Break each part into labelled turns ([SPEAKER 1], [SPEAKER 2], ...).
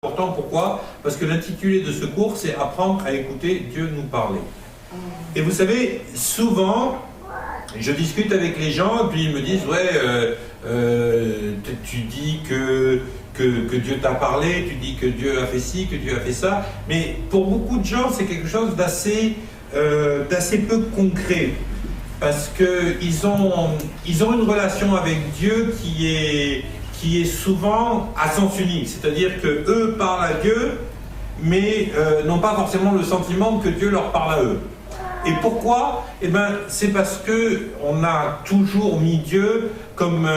[SPEAKER 1] Important, pourquoi? Parce que l'intitulé de ce cours, c'est apprendre à écouter Dieu nous parler. Et vous savez, souvent, je discute avec les gens, et puis ils me disent, ouais, tu dis que Dieu t'a parlé, tu dis que Dieu a fait ci, que Dieu a fait ça, mais pour beaucoup de gens, c'est quelque chose d'assez peu concret, parce qu'ils ont une relation avec Dieu qui est souvent à sens unique, c'est-à-dire qu'eux parlent à Dieu, mais n'ont pas forcément le sentiment que Dieu leur parle à eux. Et pourquoi? Eh bien, c'est parce qu'on a toujours mis Dieu comme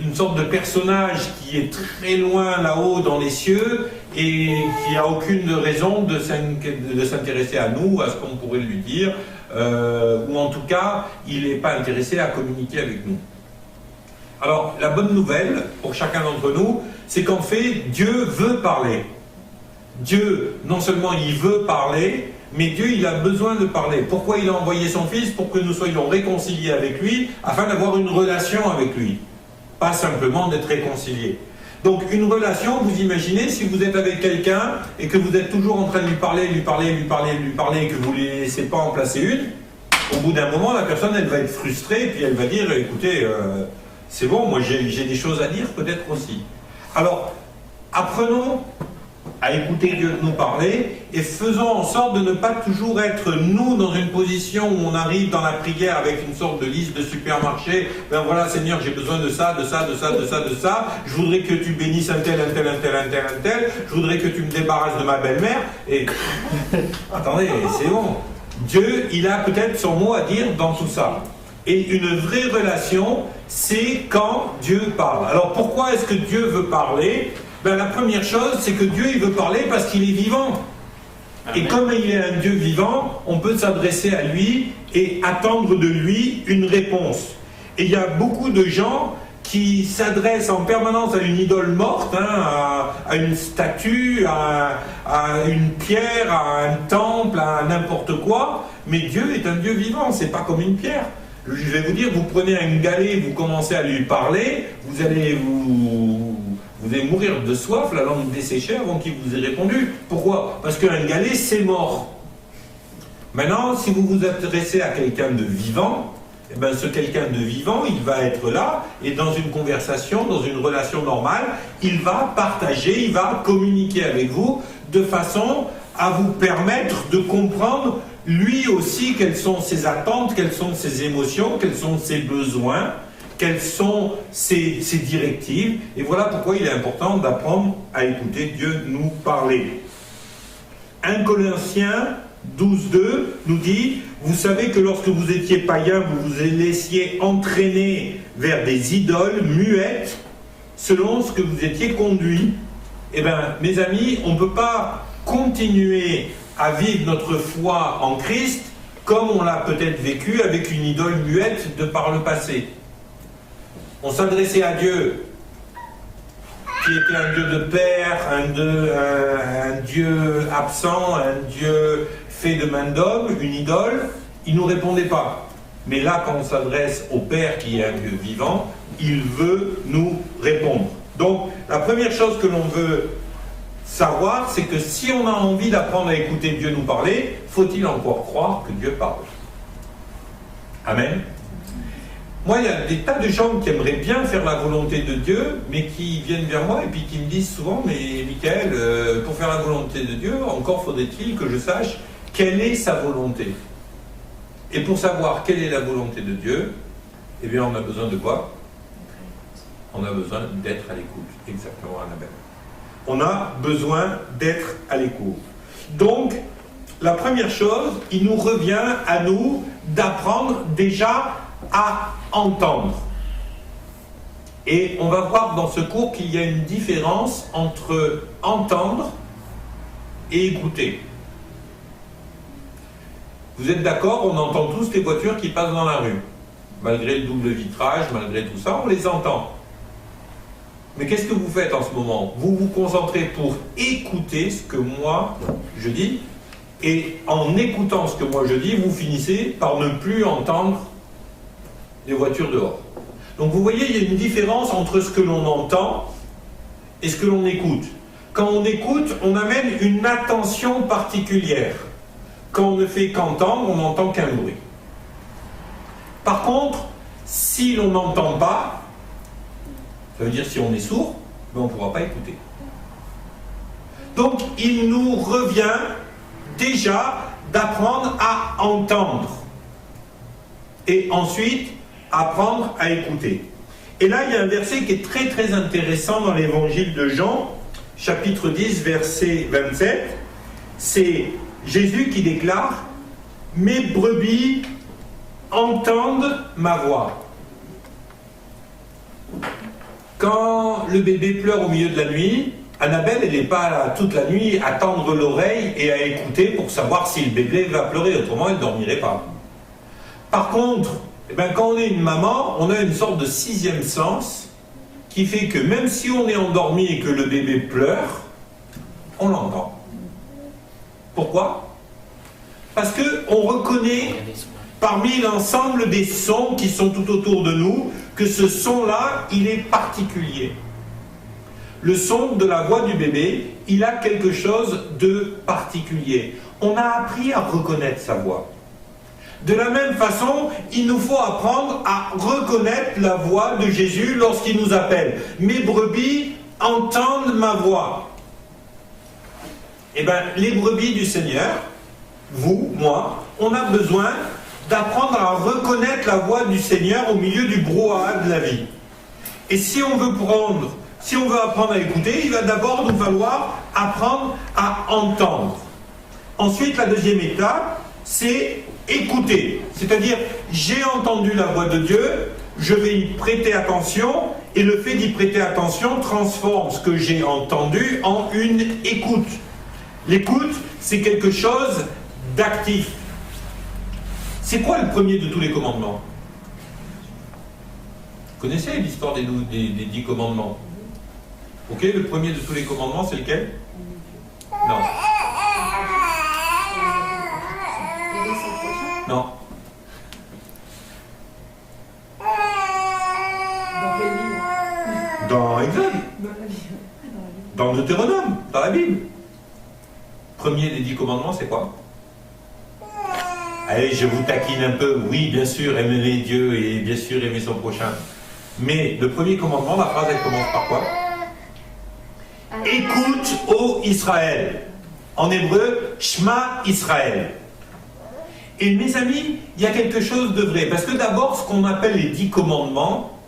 [SPEAKER 1] une sorte de personnage qui est très loin là-haut dans les cieux et qui n'a aucune raison de s'intéresser à nous, à ce qu'on pourrait lui dire, ou en tout cas, il n'est pas intéressé à communiquer avec nous. Alors, la bonne nouvelle pour chacun d'entre nous, c'est qu'en fait, Dieu veut parler. Dieu, non seulement il veut parler, mais Dieu, il a besoin de parler. Pourquoi il a envoyé son Fils? Pour que nous soyons réconciliés avec lui, afin d'avoir une relation avec lui. Pas simplement d'être réconciliés. Donc, une relation, vous imaginez, si vous êtes avec quelqu'un et que vous êtes toujours en train de lui parler, et que vous ne lui laissez pas en placer une, au bout d'un moment, la personne, elle va être frustrée, et puis elle va dire, écoutez, c'est bon, moi j'ai des choses à dire peut-être aussi. Alors, apprenons à écouter Dieu nous parler et faisons en sorte de ne pas toujours être nous dans une position où on arrive dans la prière avec une sorte de liste de supermarché. Ben voilà, Seigneur, j'ai besoin de ça, de ça, de ça, de ça, de ça. Je voudrais que tu bénisses un tel, un tel, un tel, un tel, un tel. Je voudrais que tu me débarrasses de ma belle-mère. Et attendez, c'est bon. Dieu, il a peut-être son mot à dire dans tout ça. Et une vraie relation, c'est quand Dieu parle. Alors pourquoi est-ce que Dieu veut parler? Ben, la première chose, c'est que Dieu, il veut parler parce qu'il est vivant. Amen. Et comme il est un Dieu vivant, on peut s'adresser à lui et attendre de lui une réponse. Et il y a beaucoup de gens qui s'adressent en permanence à une idole morte, à une statue, à une pierre, à un temple, à n'importe quoi. Mais Dieu est un Dieu vivant, c'est pas comme une pierre. Je vais vous dire, vous prenez un galet, vous commencez à lui parler, vous allez mourir de soif, la langue desséchée avant qu'il vous ait répondu. Pourquoi? Parce qu'un galet, c'est mort. Maintenant, si vous vous adressez à quelqu'un de vivant, eh ben, ce quelqu'un de vivant, il va être là, et dans une conversation, dans une relation normale, il va partager, il va communiquer avec vous, de façon à vous permettre de comprendre lui aussi quelles sont ses attentes, quelles sont ses émotions, quels sont ses besoins, quelles sont ses directives. Et voilà pourquoi il est important d'apprendre à écouter Dieu nous parler. 1 Corinthiens 12.2 nous dit, vous savez que lorsque vous étiez païens, vous vous laissiez entraîner vers des idoles muettes selon ce que vous étiez conduits. Eh bien, mes amis, on ne peut pas continuer à vivre notre foi en Christ comme on l'a peut-être vécu avec une idole muette de par le passé. On s'adressait à Dieu, qui était un Dieu de père, un Dieu absent, un Dieu fait de main d'homme, une idole, il ne nous répondait pas. Mais là, quand on s'adresse au Père, qui est un Dieu vivant, il veut nous répondre. Donc, la première chose que l'on veut savoir, c'est que si on a envie d'apprendre à écouter Dieu nous parler, faut-il encore croire que Dieu parle? Amen. Moi, il y a des tas de gens qui aimeraient bien faire la volonté de Dieu, mais qui viennent vers moi et puis qui me disent souvent, mais Michael, pour faire la volonté de Dieu, encore faudrait-il que je sache quelle est sa volonté. Et pour savoir quelle est la volonté de Dieu, eh bien, on a besoin de quoi? On a besoin d'être à l'écoute. Exactement, Annabelle. On a besoin d'être à l'écoute. Donc, la première chose, il nous revient à nous d'apprendre déjà à entendre. Et on va voir dans ce cours qu'il y a une différence entre entendre et écouter. Vous êtes d'accord, on entend tous les voitures qui passent dans la rue. Malgré le double vitrage, malgré tout ça, on les entend. Mais qu'est-ce que vous faites en ce moment? Vous vous concentrez pour écouter ce que moi je dis, et en écoutant ce que moi je dis, vous finissez par ne plus entendre les voitures dehors. Donc vous voyez, il y a une différence entre ce que l'on entend et ce que l'on écoute. quand on écoute, on amène une attention particulière. Quand on ne fait qu'entendre, on n'entend qu'un bruit. Par contre, si l'on n'entend pas, ça veut dire si on est sourd, ben on ne pourra pas écouter. Donc, il nous revient déjà d'apprendre à entendre. Et ensuite, apprendre à écouter. Et là, il y a un verset qui est très très intéressant dans l'évangile de Jean, chapitre 10, verset 27. C'est Jésus qui déclare « Mes brebis entendent ma voix ». Quand le bébé pleure au milieu de la nuit, Annabelle, elle n'est pas là toute la nuit à tendre l'oreille et à écouter pour savoir si le bébé va pleurer, autrement elle ne dormirait pas. Par contre, quand on est une maman, on a une sorte de sixième sens qui fait que même si on est endormi et que le bébé pleure, on l'entend. Pourquoi? Parce qu'on reconnaît parmi l'ensemble des sons qui sont tout autour de nous que ce son-là, il est particulier. Le son de la voix du bébé, il a quelque chose de particulier. On a appris à reconnaître sa voix. De la même façon, il nous faut apprendre à reconnaître la voix de Jésus lorsqu'il nous appelle. Mes brebis entendent ma voix. Eh bien, les brebis du Seigneur, vous, moi, on a besoin d'apprendre à reconnaître la voix du Seigneur au milieu du brouhaha de la vie. Et si on veut apprendre à écouter, il va d'abord nous falloir apprendre à entendre. Ensuite, la deuxième étape, c'est écouter. C'est-à-dire, j'ai entendu la voix de Dieu, je vais y prêter attention, et le fait d'y prêter attention transforme ce que j'ai entendu en une écoute. L'écoute, c'est quelque chose d'actif. C'est quoi le premier de tous les commandements? Vous connaissez l'histoire des 10 commandements? Ok, le premier de tous les commandements, c'est lequel? Non. Non. Dans Exode. Dans Deutéronome, dans la Bible. Premier des 10 commandements, c'est quoi? Allez, je vous taquine un peu. Oui, bien sûr, aimer Dieu et bien sûr aimer son prochain. Mais le premier commandement, la phrase, elle commence par quoi? Écoute, ô Israël. En hébreu, Shema Israël. Et mes amis, il y a quelque chose de vrai. Parce que d'abord, ce qu'on appelle les 10 commandements,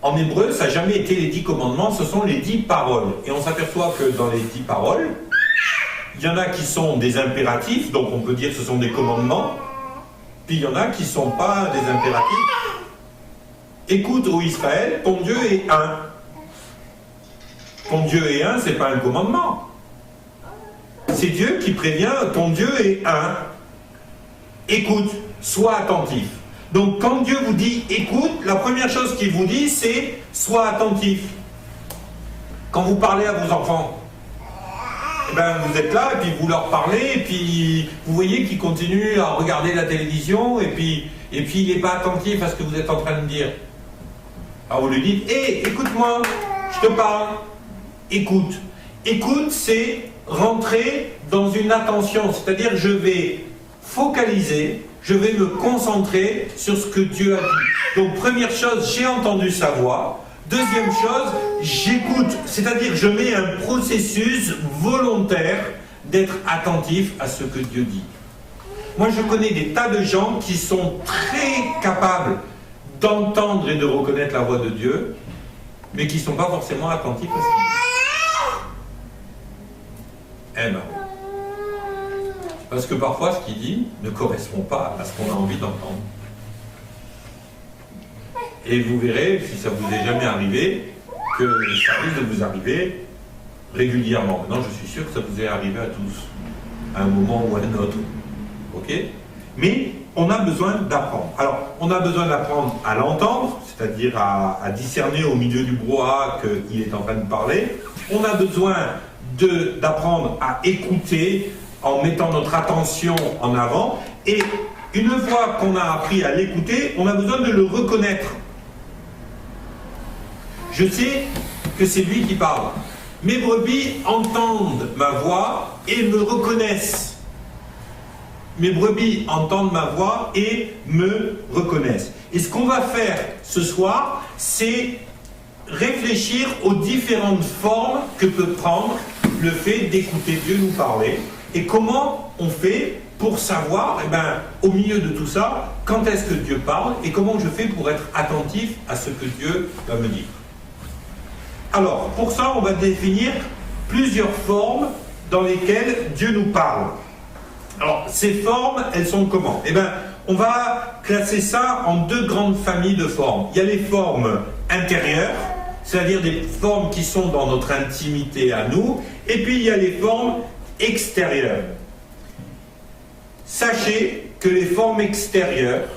[SPEAKER 1] en hébreu, ça n'a jamais été les 10 commandements, ce sont les 10 paroles. Et on s'aperçoit que dans les 10 paroles, il y en a qui sont des impératifs, donc on peut dire que ce sont des commandements. Puis il y en a qui ne sont pas des impératifs. Écoute, ô Israël, ton Dieu est un. Ton Dieu est un, ce n'est pas un commandement. C'est Dieu qui prévient, ton Dieu est un. Écoute, sois attentif. Donc quand Dieu vous dit écoute, la première chose qu'il vous dit c'est sois attentif. Quand vous parlez à vos enfants, vous êtes là et puis vous leur parlez et puis vous voyez qu'ils continuent à regarder la télévision et puis il n'est pas attentif à ce que vous êtes en train de dire. Alors vous lui dites hé, écoute-moi, je te parle. Écoute. Écoute, c'est rentrer dans une attention, c'est-à-dire je vais focaliser, je vais me concentrer sur ce que Dieu a dit. Donc première chose, j'ai entendu sa voix. Deuxième chose, j'écoute, c'est-à-dire je mets un processus volontaire d'être attentif à ce que Dieu dit. Moi je connais des tas de gens qui sont très capables d'entendre et de reconnaître la voix de Dieu, mais qui ne sont pas forcément attentifs à ce qu'il dit. Eh bien, parce que parfois ce qu'il dit ne correspond pas à ce qu'on a envie d'entendre. Et vous verrez, si ça vous est jamais arrivé, que ça risque de vous arriver régulièrement. Maintenant, je suis sûr que ça vous est arrivé à tous, à un moment ou à un autre. Ok? Mais on a besoin d'apprendre. Alors, on a besoin d'apprendre à l'entendre, c'est-à-dire à discerner au milieu du brouhaha qu'il est en train de parler. On a besoin d'apprendre à écouter en mettant notre attention en avant. Et une fois qu'on a appris à l'écouter, on a besoin de le reconnaître. Je sais que c'est lui qui parle. Mes brebis entendent ma voix et me reconnaissent. Mes brebis entendent ma voix et me reconnaissent. Et ce qu'on va faire ce soir, c'est réfléchir aux différentes formes que peut prendre le fait d'écouter Dieu nous parler. Et comment on fait pour savoir, au milieu de tout ça, quand est-ce que Dieu parle et comment je fais pour être attentif à ce que Dieu va me dire. Alors, pour ça, on va définir plusieurs formes dans lesquelles Dieu nous parle. Alors, ces formes, elles sont comment? On va classer ça en deux grandes familles de formes. Il y a les formes intérieures, c'est-à-dire des formes qui sont dans notre intimité à nous, et puis il y a les formes extérieures. Sachez que les formes extérieures,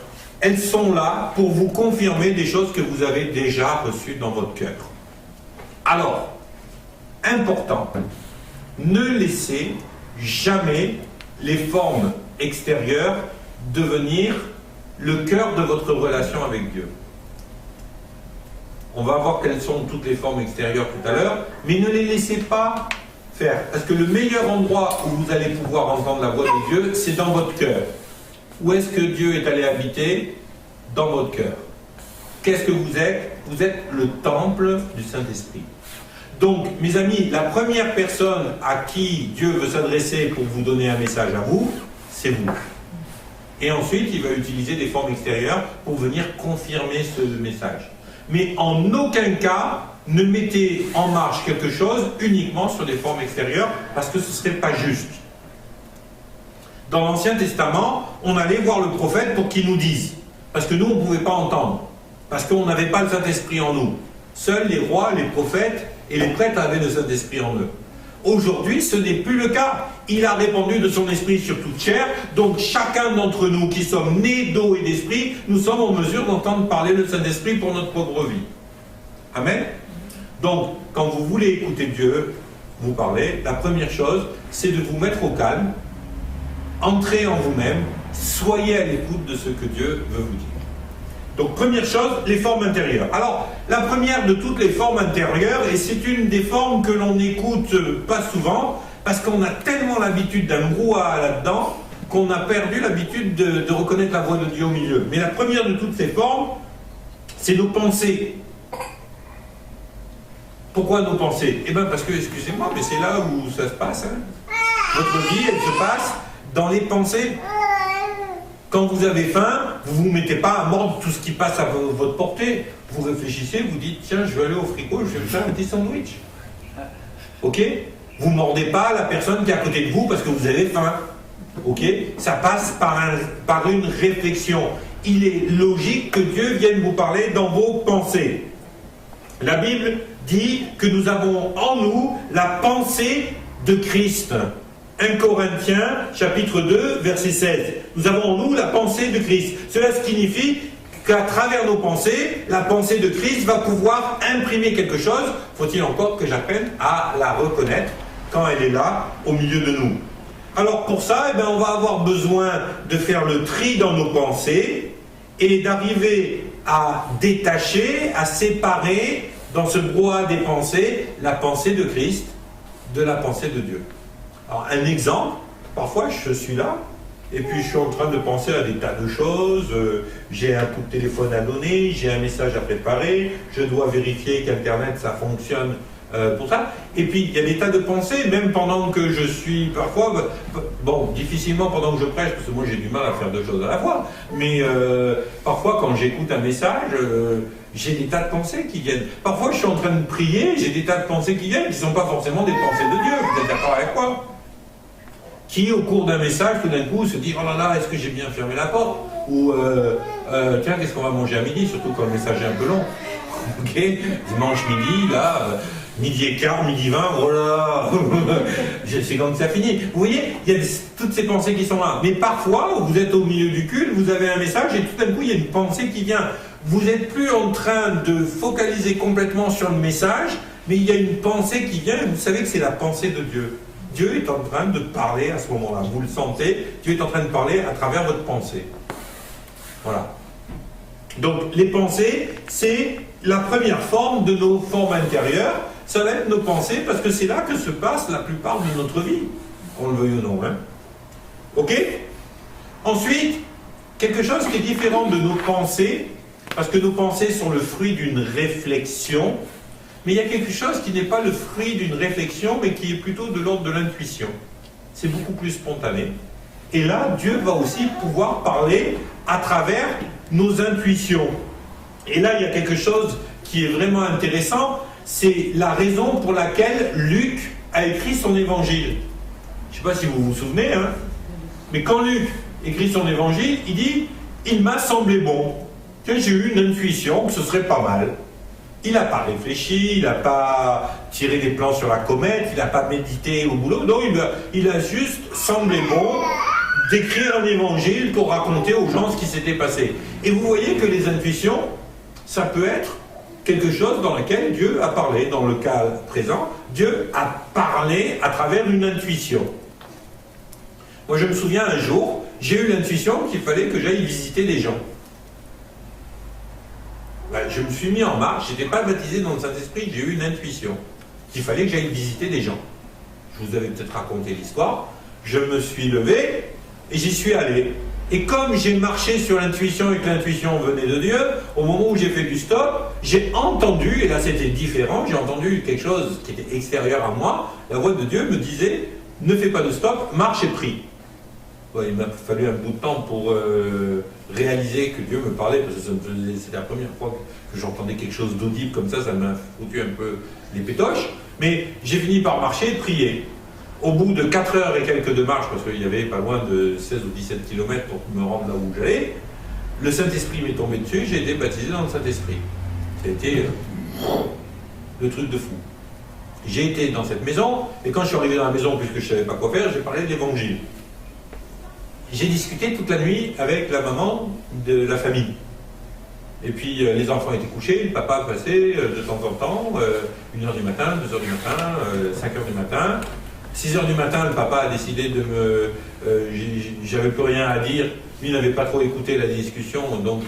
[SPEAKER 1] elles sont là pour vous confirmer des choses que vous avez déjà reçues dans votre cœur. Alors, important, ne laissez jamais les formes extérieures devenir le cœur de votre relation avec Dieu. On va voir quelles sont toutes les formes extérieures tout à l'heure, mais ne les laissez pas faire. Parce que le meilleur endroit où vous allez pouvoir entendre la voix de Dieu, c'est dans votre cœur. Où est-ce que Dieu est allé habiter? Dans votre cœur. Qu'est-ce que vous êtes? Vous êtes le temple du Saint-Esprit. Donc, mes amis, la première personne à qui Dieu veut s'adresser pour vous donner un message à vous, c'est vous. Et ensuite, il va utiliser des formes extérieures pour venir confirmer ce message. Mais en aucun cas, ne mettez en marche quelque chose uniquement sur des formes extérieures, parce que ce ne serait pas juste. Dans l'Ancien Testament, on allait voir le prophète pour qu'il nous dise. Parce que nous, on ne pouvait pas entendre. Parce qu'on n'avait pas le Saint-Esprit en nous. Seuls les rois, les prophètes et les prêtres avaient le Saint-Esprit en eux. Aujourd'hui, ce n'est plus le cas. Il a répandu de son esprit sur toute chair. Donc chacun d'entre nous qui sommes nés d'eau et d'esprit, nous sommes en mesure d'entendre parler le Saint-Esprit pour notre propre vie. Amen. Donc, quand vous voulez écouter Dieu vous parler, la première chose, c'est de vous mettre au calme, entrez en vous-même, soyez à l'écoute de ce que Dieu veut vous dire. Donc, première chose, les formes intérieures. Alors, la première de toutes les formes intérieures, et c'est une des formes que l'on n'écoute pas souvent, parce qu'on a tellement l'habitude d'un brouhaha là-dedans, qu'on a perdu l'habitude de reconnaître la voix de Dieu au milieu. Mais la première de toutes ces formes, c'est nos pensées. Pourquoi nos pensées? Parce que, excusez-moi, mais c'est là où ça se passe. Votre vie, elle se passe dans les pensées. Quand vous avez faim, vous ne vous mettez pas à mordre tout ce qui passe à votre portée. Vous réfléchissez, vous dites, tiens, je vais aller au frigo, je vais me faire un petit sandwich. Ok? Vous ne mordez pas la personne qui est à côté de vous parce que vous avez faim. Ok? Ça passe par une réflexion. Il est logique que Dieu vienne vous parler dans vos pensées. La Bible dit que nous avons en nous la pensée de Christ. 1 Corinthiens, chapitre 2, verset 16. Nous avons en nous la pensée de Christ. Cela signifie qu'à travers nos pensées, la pensée de Christ va pouvoir imprimer quelque chose. Faut-il encore que j'apprenne à la reconnaître quand elle est là, au milieu de nous. Alors pour ça, on va avoir besoin de faire le tri dans nos pensées et d'arriver à détacher, à séparer dans ce brouhaha des pensées, la pensée de Christ de la pensée de Dieu. Alors, un exemple, parfois je suis là, et puis je suis en train de penser à des tas de choses, j'ai un coup de téléphone à donner, j'ai un message à préparer, je dois vérifier qu'Internet ça fonctionne pour ça, et puis il y a des tas de pensées, même pendant que je suis, parfois, difficilement pendant que je prêche, parce que moi j'ai du mal à faire deux choses à la fois, mais parfois quand j'écoute un message, j'ai des tas de pensées qui viennent. Parfois je suis en train de prier, j'ai des tas de pensées qui viennent, qui ne sont pas forcément des pensées de Dieu, vous êtes d'accord avec moi? Qui, au cours d'un message, tout d'un coup, se dit « Oh là là, est-ce que j'ai bien fermé la porte ?» Ou « Tiens, qu'est-ce qu'on va manger à midi ?» Surtout quand le message est un peu long. Ok, dimanche midi, là, midi et quart, midi 20, oh là c'est quand ça finit. Vous voyez, il y a toutes ces pensées qui sont là. Mais parfois, vous êtes au milieu du culte, vous avez un message et tout d'un coup, il y a une pensée qui vient. Vous n'êtes plus en train de focaliser complètement sur le message, mais il y a une pensée qui vient et vous savez que c'est la pensée de Dieu. Dieu est en train de parler à ce moment-là. Vous le sentez, Dieu est en train de parler à travers votre pensée. Voilà. Donc, les pensées, c'est la première forme de nos formes intérieures. ça va être nos pensées, parce que c'est là que se passe la plupart de notre vie, qu'on le veuille ou non. Hein. Ok? Ensuite, quelque chose qui est différent de nos pensées, parce que nos pensées sont le fruit d'une réflexion, mais il y a quelque chose qui n'est pas le fruit d'une réflexion, mais qui est plutôt de l'ordre de l'intuition. C'est beaucoup plus spontané. Et là, Dieu va aussi pouvoir parler à travers nos intuitions. Et là, il y a quelque chose qui est vraiment intéressant, c'est la raison pour laquelle Luc a écrit son évangile. Je ne sais pas si vous vous souvenez, hein, mais quand Luc écrit son évangile, il dit « Il m'a semblé bon, que j'ai eu une intuition que ce serait pas mal ». Il n'a pas réfléchi, il n'a pas tiré des plans sur la comète, il n'a pas médité au boulot, non, il a juste semblé bon d'écrire un évangile pour raconter aux gens ce qui s'était passé. Et vous voyez que les intuitions, ça peut être quelque chose dans lequel Dieu a parlé. Dans le cas présent, Dieu a parlé à travers une intuition. Moi, je me souviens un jour, j'ai eu l'intuition qu'il fallait que j'aille visiter des gens. Je me suis mis en marche, je n'étais pas baptisé dans le Saint-Esprit, j'ai eu une intuition qu'il fallait que j'aille visiter des gens. Je vous avais peut-être raconté l'histoire. Je me suis levé et j'y suis allé. Et comme j'ai marché sur l'intuition et que l'intuition venait de Dieu, au moment où j'ai fait du stop, j'ai entendu, et là c'était différent, j'ai entendu quelque chose qui était extérieur à moi, la voix de Dieu me disait « Ne fais pas de stop, marche et prie ». Ouais, il m'a fallu un bout de temps pour réaliser que Dieu me parlait, parce que c'était la première fois que j'entendais quelque chose d'audible comme ça m'a foutu un peu les pétoches. Mais j'ai fini par marcher et prier. Au bout de 4 heures et quelques de marche, parce qu'il y avait pas loin de 16 ou 17 km pour me rendre là où j'allais, le Saint-Esprit m'est tombé dessus, j'ai été baptisé dans le Saint-Esprit. Ça a été le truc de fou. J'ai été dans cette maison, et quand je suis arrivé dans la maison, puisque je ne savais pas quoi faire, j'ai parlé de l'Évangile. J'ai discuté toute la nuit avec la maman de la famille. Et puis les enfants étaient couchés, le papa passait de temps en temps, 1h du matin, 2h du matin, 5h du matin. 6h du matin, le papa a décidé de me... j'avais plus rien à dire, lui n'avait pas trop écouté la discussion, donc...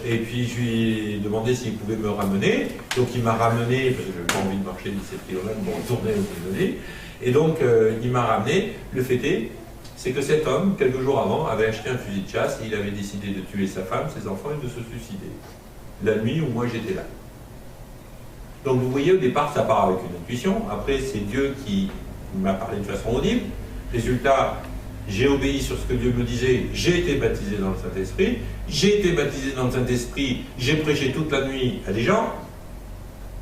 [SPEAKER 1] et puis je lui ai demandé s'il pouvait me ramener, donc il m'a ramené, parce que je n'avais pas envie de marcher 17 km, bon, tourner au désolé, et donc il m'a ramené. Le fait c'est que cet homme, quelques jours avant, avait acheté un fusil de chasse et il avait décidé de tuer sa femme, ses enfants et de se suicider. La nuit où moi j'étais là. Donc vous voyez, au départ, ça part avec une intuition. Après, c'est Dieu qui m'a parlé de façon audible. Résultat, j'ai obéi sur ce que Dieu me disait. J'ai été baptisé dans le Saint-Esprit. J'ai été baptisé dans le Saint-Esprit. J'ai prêché toute la nuit à des gens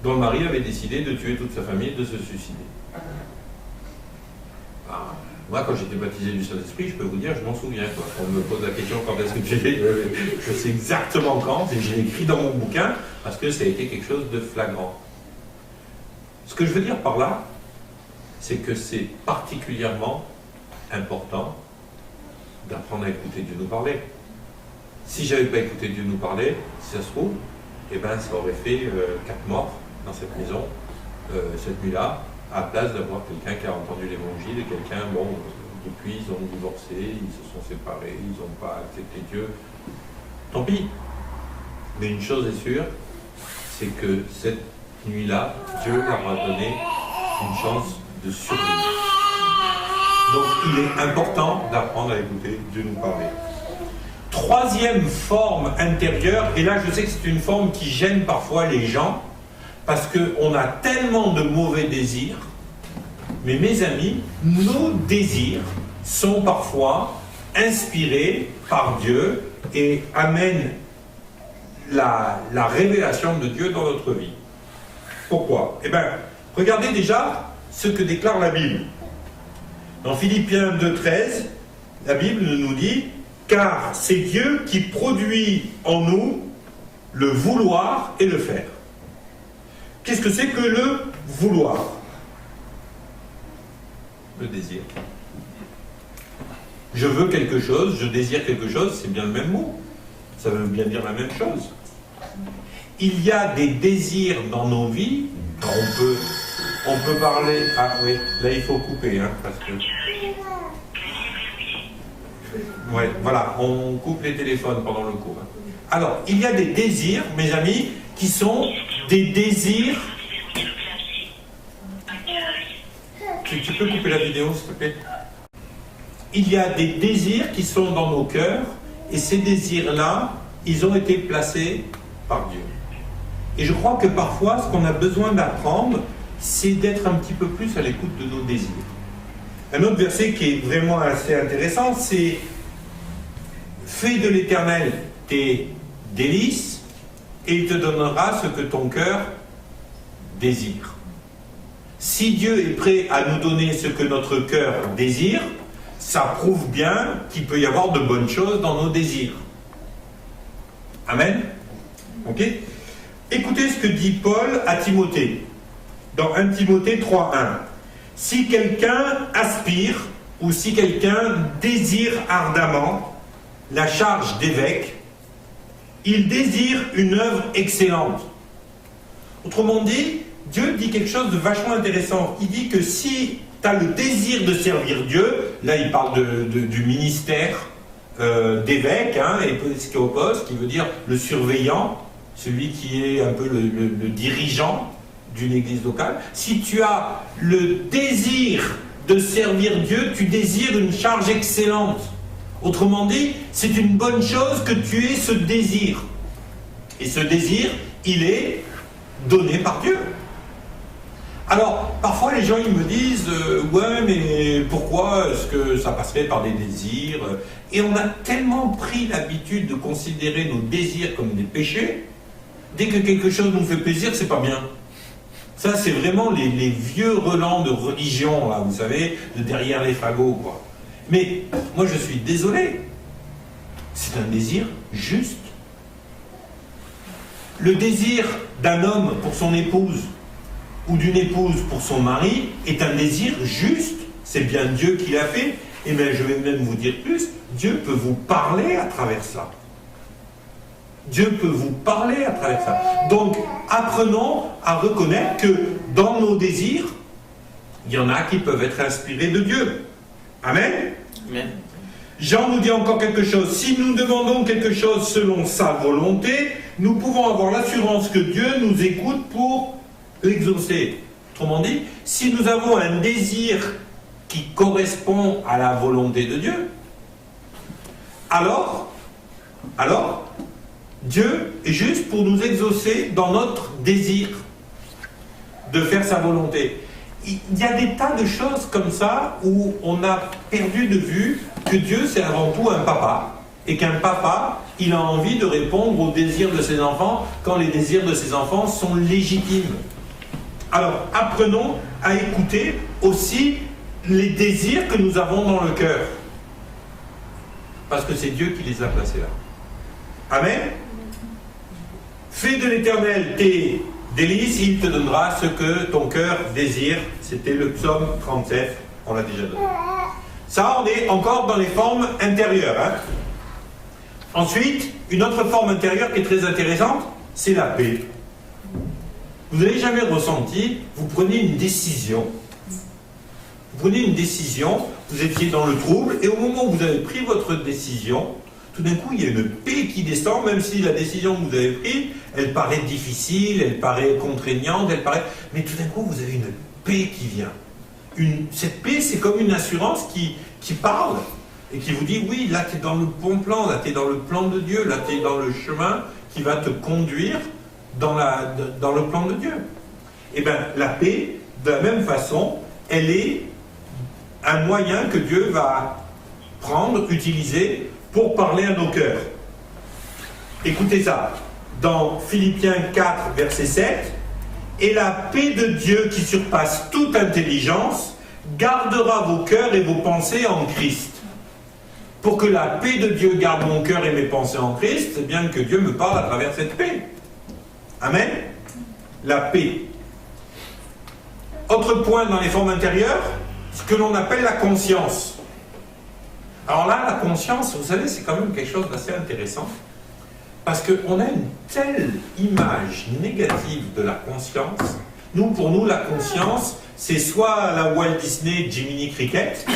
[SPEAKER 1] dont le mari avait décidé de tuer toute sa famille et de se suicider. Moi, quand j'étais baptisé du Saint-Esprit, je peux vous dire, je m'en souviens. Quoi. On me pose la question quand est-ce que j'ai... Je sais exactement quand, et je l'ai écrit dans mon bouquin, parce que ça a été quelque chose de flagrant. Ce que je veux dire par là, c'est que c'est particulièrement important d'apprendre à écouter Dieu nous parler. Si je n'avais pas écouté Dieu nous parler, si ça se trouve, eh ben, ça aurait fait 4 morts dans cette maison, cette nuit-là, à la place d'avoir quelqu'un qui a entendu l'évangile et quelqu'un, bon, depuis ils ont divorcé, ils se sont séparés, ils n'ont pas accepté Dieu. Tant pis. Mais une chose est sûre, c'est que cette nuit-là, Dieu leur a donné une chance de survivre. Donc il est important d'apprendre à écouter Dieu nous parler. Troisième forme intérieure, et là je sais que c'est une forme qui gêne parfois les gens, parce qu'on a tellement de mauvais désirs, mais mes amis, nos désirs sont parfois inspirés par Dieu et amènent la révélation de Dieu dans notre vie. Pourquoi? Eh bien, regardez déjà ce que déclare la Bible. Dans Philippiens 2,13, la Bible nous dit « Car c'est Dieu qui produit en nous le vouloir et le faire. » Qu'est-ce que c'est que le vouloir? Le désir. Je veux quelque chose, je désire quelque chose, c'est bien le même mot. Ça veut bien dire la même chose. Il y a des désirs dans nos vies. On peut parler... Ah oui, là il faut couper, hein, parce que... Ouais, voilà, on coupe les téléphones pendant le cours. Alors, il y a des désirs, mes amis, qui sont des désirs Tu peux couper la vidéo, s'il te plaît? Il y a des désirs qui sont dans nos cœurs, et ces désirs-là, ils ont été placés par Dieu. Et je crois que parfois, ce qu'on a besoin d'apprendre, c'est d'être un petit peu plus à l'écoute de nos désirs. Un autre verset qui est vraiment assez intéressant, c'est « Fais de l'Éternel tes délices, et il te donnera ce que ton cœur désire. » Si Dieu est prêt à nous donner ce que notre cœur désire, ça prouve bien qu'il peut y avoir de bonnes choses dans nos désirs. Amen. Ok? Écoutez ce que dit Paul à Timothée, dans 1 Timothée 3:1. Si quelqu'un aspire, ou si quelqu'un désire ardemment la charge d'évêque, il désire une œuvre excellente. Autrement dit, Dieu dit quelque chose de vachement intéressant. Il dit que si tu as le désir de servir Dieu, là il parle du ministère d'évêque, épiscopos, qui veut dire le surveillant, celui qui est un peu le dirigeant d'une église locale. Si tu as le désir de servir Dieu, tu désires une charge excellente. Autrement dit, c'est une bonne chose que tu aies ce désir. Et ce désir, il est donné par Dieu. Alors, parfois les gens ils me disent ouais, mais pourquoi est-ce que ça passerait par des désirs? Et on a tellement pris l'habitude de considérer nos désirs comme des péchés, dès que quelque chose nous fait plaisir, c'est pas bien. Ça, c'est vraiment les vieux relents de religion, là, vous savez, de derrière les fagots, quoi. Mais moi, je suis désolé. C'est un désir juste. Le désir d'un homme pour son épouse ou d'une épouse pour son mari est un désir juste. C'est bien Dieu qui l'a fait. Et bien, je vais même vous dire plus, Dieu peut vous parler à travers ça. Dieu peut vous parler à travers ça. Donc, apprenons à reconnaître que dans nos désirs, il y en a qui peuvent être inspirés de Dieu. Amen.
[SPEAKER 2] Amen.
[SPEAKER 1] Jean nous dit encore quelque chose. Si nous demandons quelque chose selon sa volonté, nous pouvons avoir l'assurance que Dieu nous écoute pour l'exaucer. Autrement dit, si nous avons un désir qui correspond à la volonté de Dieu, alors Dieu est juste pour nous exaucer dans notre désir de faire sa volonté. Il y a des tas de choses comme ça où on a perdu de vue que Dieu c'est avant tout un papa et qu'un papa il a envie de répondre aux désirs de ses enfants quand les désirs de ses enfants sont légitimes. Alors apprenons à écouter aussi les désirs que nous avons dans le cœur parce que c'est Dieu qui les a placés là. Amen. Fais de l'Éternel tes délices, il te donnera ce que ton cœur désire. C'était le psaume 37, on l'a déjà donné. Ça, on est encore dans les formes intérieures. Hein. Ensuite, une autre forme intérieure qui est très intéressante, c'est la paix. Vous n'avez jamais ressenti, vous prenez une décision. Vous prenez une décision, vous étiez dans le trouble, et au moment où vous avez pris votre décision, tout d'un coup, il y a une paix qui descend, même si la décision que vous avez prise, elle paraît difficile, elle paraît contraignante, mais tout d'un coup, vous avez une paix qui vient. Cette paix, c'est comme une assurance qui parle et qui vous dit, oui, là, tu es dans le bon plan, là, tu es dans le plan de Dieu, là, tu es dans le chemin qui va te conduire dans le plan de Dieu. Et bien, la paix, de la même façon, elle est un moyen que Dieu va prendre, utiliser, pour parler à nos cœurs. Écoutez ça, dans Philippiens 4, verset 7, « Et la paix de Dieu qui surpasse toute intelligence gardera vos cœurs et vos pensées en Christ. » Pour que la paix de Dieu garde mon cœur et mes pensées en Christ, c'est bien que Dieu me parle à travers cette paix. Amen. La paix. Autre point dans les formes intérieures, ce que l'on appelle la conscience. Alors là, la conscience, vous savez, c'est quand même quelque chose d'assez intéressant, parce qu'on a une telle image négative de la conscience. Pour nous, la conscience, c'est soit la Walt Disney Jiminy Cricket,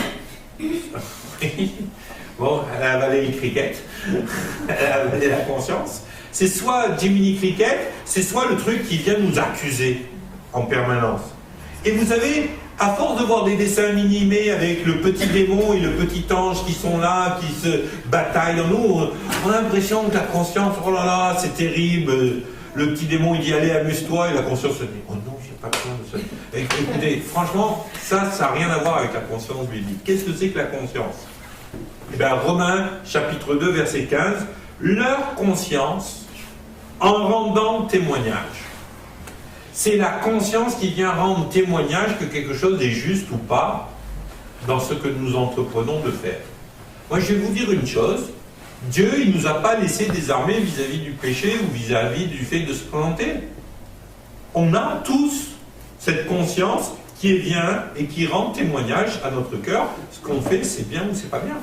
[SPEAKER 1] bon, elle a avalé le cricket, elle a avalé la conscience, c'est soit Jiminy Cricket, c'est soit le truc qui vient nous accuser en permanence. Et vous savez, À force de voir des dessins animés avec le petit démon et le petit ange qui sont là, qui se bataillent en nous, on a l'impression que la conscience, oh là là, c'est terrible. Le petit démon, il dit, allez, amuse-toi, et la conscience se dit, oh non, j'ai pas besoin de ça. Écoutez, franchement, ça n'a rien à voir avec la conscience biblique. Qu'est-ce que c'est que la conscience? Eh bien, Romains, chapitre 2, verset 15, leur conscience en rendant témoignage. C'est la conscience qui vient rendre témoignage que quelque chose est juste ou pas dans ce que nous entreprenons de faire. Moi, je vais vous dire une chose. Dieu, il ne nous a pas laissé désarmer vis-à-vis du péché ou vis-à-vis du fait de se planter. On a tous cette conscience qui vient et qui rend témoignage à notre cœur. Ce qu'on fait, c'est bien ou c'est pas bien.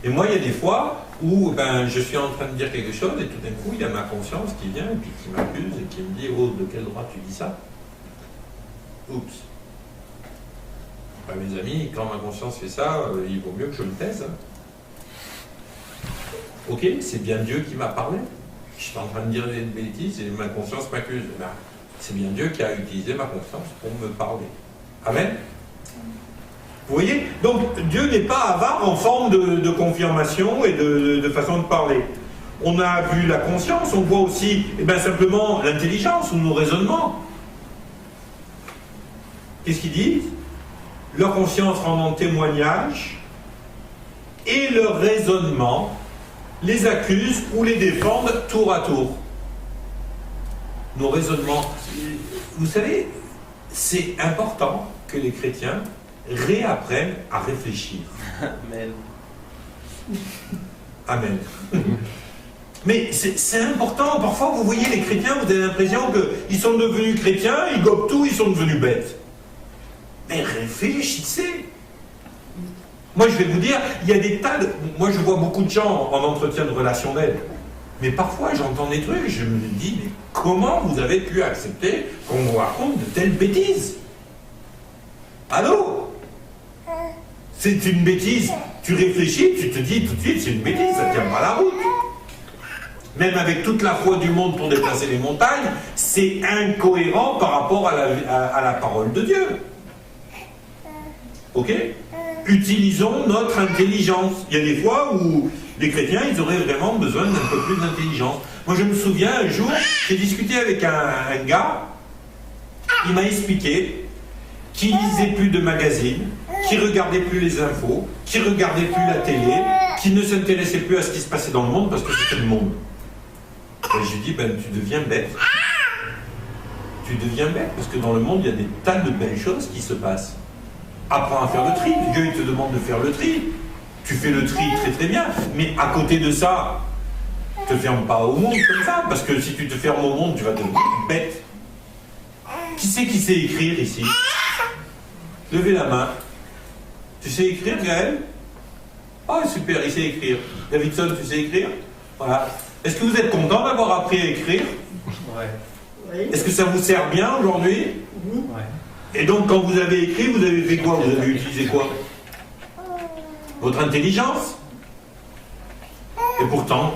[SPEAKER 1] Et moi, il y a des fois où je suis en train de dire quelque chose et tout d'un coup, il y a ma conscience qui vient et puis qui m'accuse et qui me dit « Oh, de quel droit tu dis ça ?» Oups. Mes amis, quand ma conscience fait ça, il vaut mieux que je me taise. Ok, c'est bien Dieu qui m'a parlé. Je suis en train de dire des bêtises et ma conscience m'accuse. C'est bien Dieu qui a utilisé ma conscience pour me parler. Amen. Vous voyez? Donc, Dieu n'est pas avare en forme de confirmation et de façon de parler. On a vu la conscience, on voit aussi simplement l'intelligence ou nos raisonnements. Qu'est-ce qu'ils disent? Leur conscience rendant témoignage et leur raisonnement les accusent ou les défendent tour à tour. Nos raisonnements. Vous savez, c'est important que les chrétiens réapprennent à réfléchir.
[SPEAKER 2] Amen.
[SPEAKER 1] Amen. Mais c'est important. Parfois, vous voyez les chrétiens, vous avez l'impression qu'ils sont devenus chrétiens, ils gobent tout, ils sont devenus bêtes. Mais réfléchissez. Moi, je vais vous dire, il y a des tas de... Moi, je vois beaucoup de gens en entretien de relationnel. Mais parfois, j'entends des trucs, je me dis, mais comment vous avez pu accepter qu'on vous raconte de telles bêtises? Allô? C'est une bêtise. Tu réfléchis, tu te dis tout de suite, c'est une bêtise, ça ne tient pas la route. Même avec toute la foi du monde pour déplacer les montagnes, c'est incohérent par rapport à la parole de Dieu. Ok? Utilisons notre intelligence. Il y a des fois où les chrétiens, ils auraient vraiment besoin d'un peu plus d'intelligence. Moi, je me souviens, un jour, j'ai discuté avec un gars, il m'a expliqué qu'il lisait plus de magazines, qui regardait plus les infos, qui regardait plus la télé, qui ne s'intéressait plus à ce qui se passait dans le monde parce que c'était le monde. Et je lui dis, tu deviens bête. Tu deviens bête parce que dans le monde, il y a des tas de belles choses qui se passent. Apprends à faire le tri. Dieu, il te demande de faire le tri. Tu fais le tri très très bien. Mais à côté de ça, ne te ferme pas au monde comme ça. Parce que si tu te fermes au monde, tu vas devenir bête. Qui c'est qui sait écrire ici? Levez la main. Tu sais écrire, Gaël? Ah, super, il sait écrire. Davidson, tu sais écrire? Voilà. Est-ce que vous êtes content d'avoir appris à écrire?
[SPEAKER 2] Ouais.
[SPEAKER 1] Est-ce que ça vous sert bien aujourd'hui?
[SPEAKER 2] Ouais.
[SPEAKER 1] Et donc, quand vous avez écrit, vous avez fait quoi? Vous avez utilisé quoi? Votre intelligence? Et pourtant,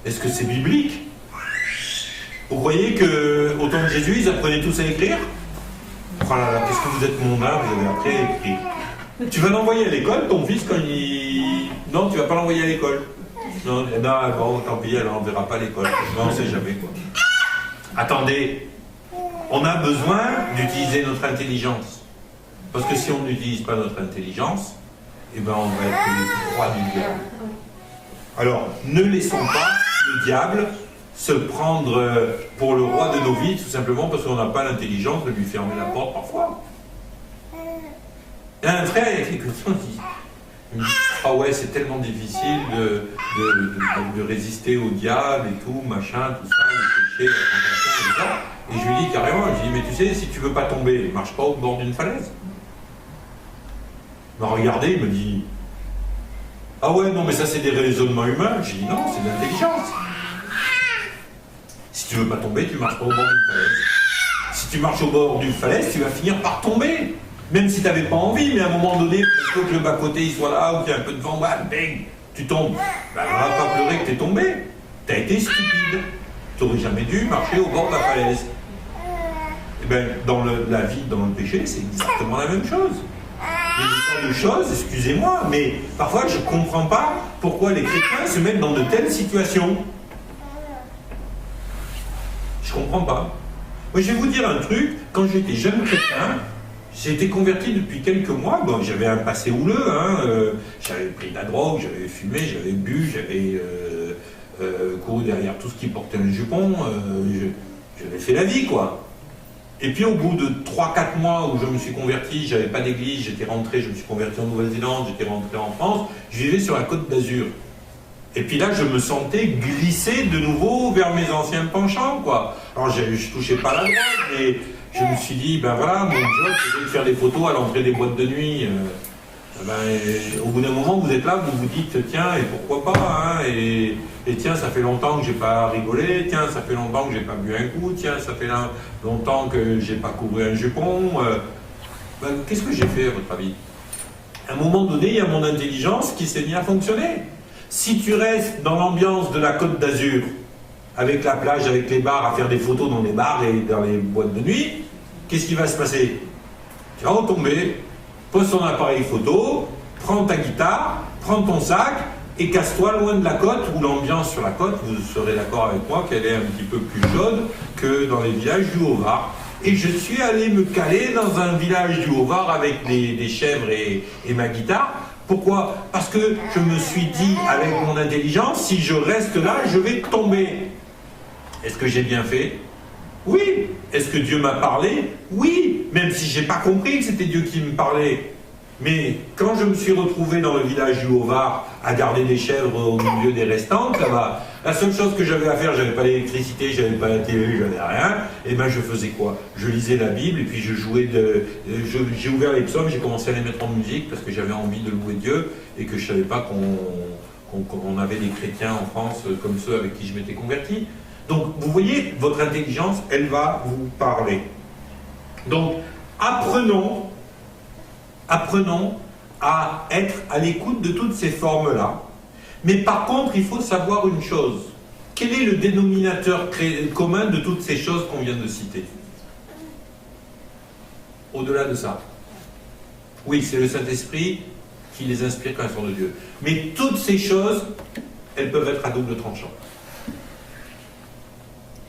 [SPEAKER 1] est-ce que c'est biblique? Vous croyez qu'au temps de Jésus, ils apprenaient tous à écrire? Oh là là, qu'est-ce que vous êtes mon âme, vous avez appris à écrire. Tu vas l'envoyer à l'école, ton fils, quand il... Non, tu vas pas l'envoyer à l'école. Non, bon, tant pis, elle n'enverra pas à l'école. Non, on sait jamais, quoi. Attendez, on a besoin d'utiliser notre intelligence. Parce que si on n'utilise pas notre intelligence, on va être les proies du diable. Alors, ne laissons pas le diable se prendre pour le roi de nos vies, tout simplement parce qu'on n'a pas l'intelligence de lui fermer la porte parfois. Il y a un frère, il y a quelque chose, il me dit, ah ouais, c'est tellement difficile de résister au diable et tout, machin, tout ça, le péché, la tentation et ça. Et je lui dis carrément, je lui dis, mais tu sais, si tu veux pas tomber, marche pas au bord d'une falaise. Il m'a regardé, il me dit, ah ouais, non, mais ça c'est des raisonnements humains. J'ai dit, non, c'est de l'intelligence. Si tu veux pas tomber, tu marches pas au bord d'une falaise. Si tu marches au bord d'une falaise, tu vas finir par tomber. Même si tu n'avais pas envie, mais à un moment donné, il faut que le bas-côté il soit là, ou qu'il y a un peu de vent, bang, tu tombes. On va pas pleurer que tu es tombé. Tu as été stupide. Tu n'aurais jamais dû marcher au bord de la falaise. Eh bien, dans la vie, dans le péché, c'est exactement la même chose. Il y a des tas de choses, excusez-moi, mais parfois je ne comprends pas pourquoi les chrétiens se mettent dans de telles situations. Je ne comprends pas. Moi, je vais vous dire un truc, quand j'étais jeune chrétien, j'ai été converti depuis quelques mois. Bon, j'avais un passé houleux, j'avais pris de la drogue, j'avais fumé, j'avais bu, j'avais couru derrière tout ce qui portait un jupon, j'avais fait la vie, quoi. Et puis au bout de 3-4 mois où je me suis converti, j'avais pas d'église, j'étais rentré, je me suis converti en Nouvelle-Zélande, j'étais rentré en France, je vivais sur la Côte d'Azur. Et puis là, je me sentais glisser de nouveau vers mes anciens penchants, quoi. Alors je touchais pas la drogue, mais je me suis dit, ben voilà, mon job, c'est de faire des photos à l'entrée des boîtes de nuit. Au bout d'un moment, vous êtes là, vous vous dites, tiens, et pourquoi pas, hein, et tiens, ça fait longtemps que j'ai pas rigolé, tiens, ça fait longtemps que j'ai pas bu un coup, tiens, ça fait longtemps que j'ai pas couru un jupon. Qu'est-ce que j'ai fait, à votre avis? À un moment donné, il y a mon intelligence qui s'est mise à fonctionner. Si tu restes dans l'ambiance de la Côte d'Azur, avec la plage, avec les bars, à faire des photos dans les bars et dans les boîtes de nuit, qu'est-ce qui va se passer? Tu vas retomber, pose ton appareil photo, prends ta guitare, prends ton sac et casse-toi loin de la côte, où l'ambiance sur la côte, vous serez d'accord avec moi qu'elle est un petit peu plus chaude que dans les villages du Haut-Var. Et je suis allé me caler dans un village du Haut-Var avec des chèvres et ma guitare. Pourquoi? Parce que je me suis dit avec mon intelligence, si je reste là, je vais tomber. Est-ce que j'ai bien fait? Oui. Est-ce que Dieu m'a parlé? Oui. Même si je n'ai pas compris que c'était Dieu qui me parlait. Mais quand je me suis retrouvé dans le village du Haut-Var à garder des chèvres au milieu des restantes, là-bas, la seule chose que j'avais à faire, j'avais pas d'électricité, j'avais pas la télé, j'avais rien, et ben je faisais quoi? Je lisais la Bible et puis je jouais j'ai ouvert les psaumes, j'ai commencé à les mettre en musique parce que j'avais envie de louer Dieu et que je savais pas qu'on avait des chrétiens en France comme ceux avec qui je m'étais converti. Donc vous voyez, votre intelligence, elle va vous parler. Donc apprenons à être à l'écoute de toutes ces formes-là. Mais par contre, il faut savoir une chose. Quel est le dénominateur commun de toutes ces choses qu'on vient de citer? Au-delà de ça. Oui, c'est le Saint-Esprit qui les inspire quand elles sont de Dieu. Mais toutes ces choses, elles peuvent être à double tranchant.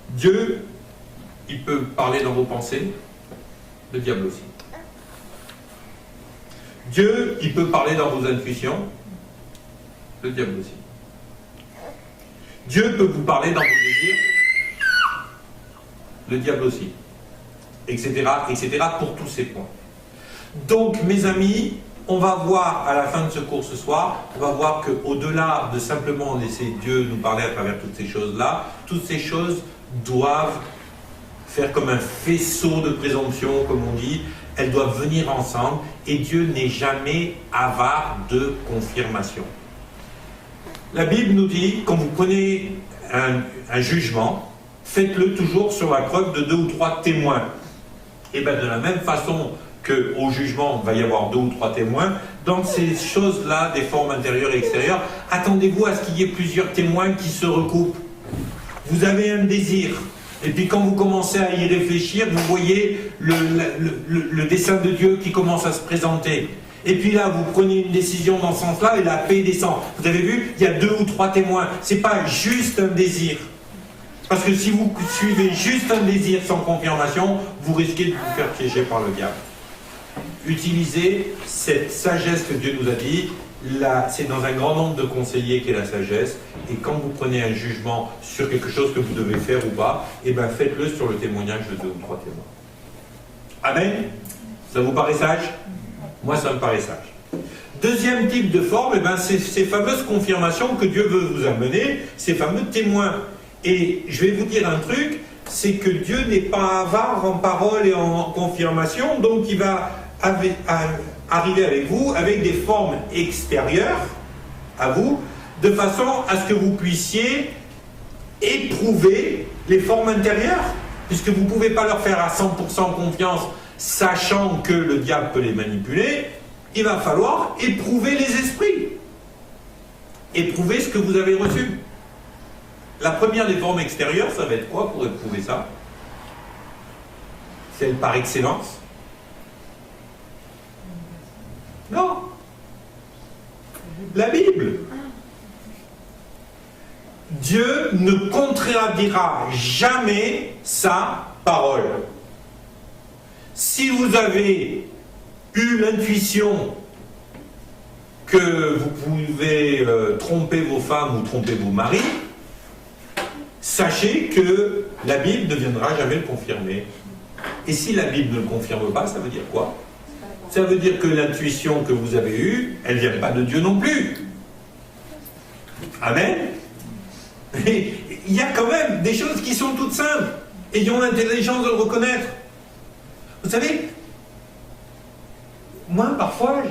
[SPEAKER 1] Dieu, il peut parler dans vos pensées, le diable aussi. Dieu, il peut parler dans vos intuitions, le diable aussi. Dieu peut vous parler dans vos désirs, le diable aussi, etc., etc., pour tous ces points. Donc, mes amis, on va voir à la fin de ce cours ce soir, on va voir qu'au-delà de simplement laisser Dieu nous parler à travers toutes ces choses-là, toutes ces choses doivent faire comme un faisceau de présomption, comme on dit, elles doivent venir ensemble, et Dieu n'est jamais avare de confirmation. La Bible nous dit, quand vous prenez un jugement, faites-le toujours sur la preuve de 2 ou 3 témoins. Et bien de la même façon qu'au jugement, il va y avoir 2 ou 3 témoins, dans ces choses-là, des formes intérieures et extérieures, attendez-vous à ce qu'il y ait plusieurs témoins qui se recoupent. Vous avez un désir, et puis quand vous commencez à y réfléchir, vous voyez le dessein de Dieu qui commence à se présenter. Et puis là, vous prenez une décision dans ce sens-là et la paix descend. Vous avez vu, il y a 2 ou 3 témoins. Ce n'est pas juste un désir. Parce que si vous suivez juste un désir sans confirmation, vous risquez de vous faire piéger par le diable. Utilisez cette sagesse que Dieu nous a dit. C'est dans un grand nombre de conseillers qu'est la sagesse. Et quand vous prenez un jugement sur quelque chose que vous devez faire ou pas, eh ben faites-le sur le témoignage de 2 ou 3 témoins. Amen. Ça vous paraît sage? Moi, ça me paraît sage. Deuxième type de forme, eh ben, c'est ces fameuses confirmations que Dieu veut vous amener, ces fameux témoins. Et je vais vous dire un truc, c'est que Dieu n'est pas avare en parole et en confirmation, donc il va arriver avec vous avec des formes extérieures à vous, de façon à ce que vous puissiez éprouver les formes intérieures, puisque vous ne pouvez pas leur faire à 100% confiance, sachant que le diable peut les manipuler. Il va falloir éprouver les esprits, éprouver ce que vous avez reçu. La première des formes extérieures, ça va être quoi pour éprouver ça? celle par excellence? Non. La Bible. Dieu ne contredira jamais sa parole. Si vous avez eu l'intuition que vous pouvez tromper vos femmes ou tromper vos maris, sachez que la Bible ne viendra jamais le confirmer. Et si la Bible ne le confirme pas, ça veut dire quoi? Ça veut dire que l'intuition que vous avez eue, elle ne vient pas de Dieu non plus. Amen. Et il y a quand même des choses qui sont toutes simples. Ayons l'intelligence de le reconnaître. Vous savez, moi parfois,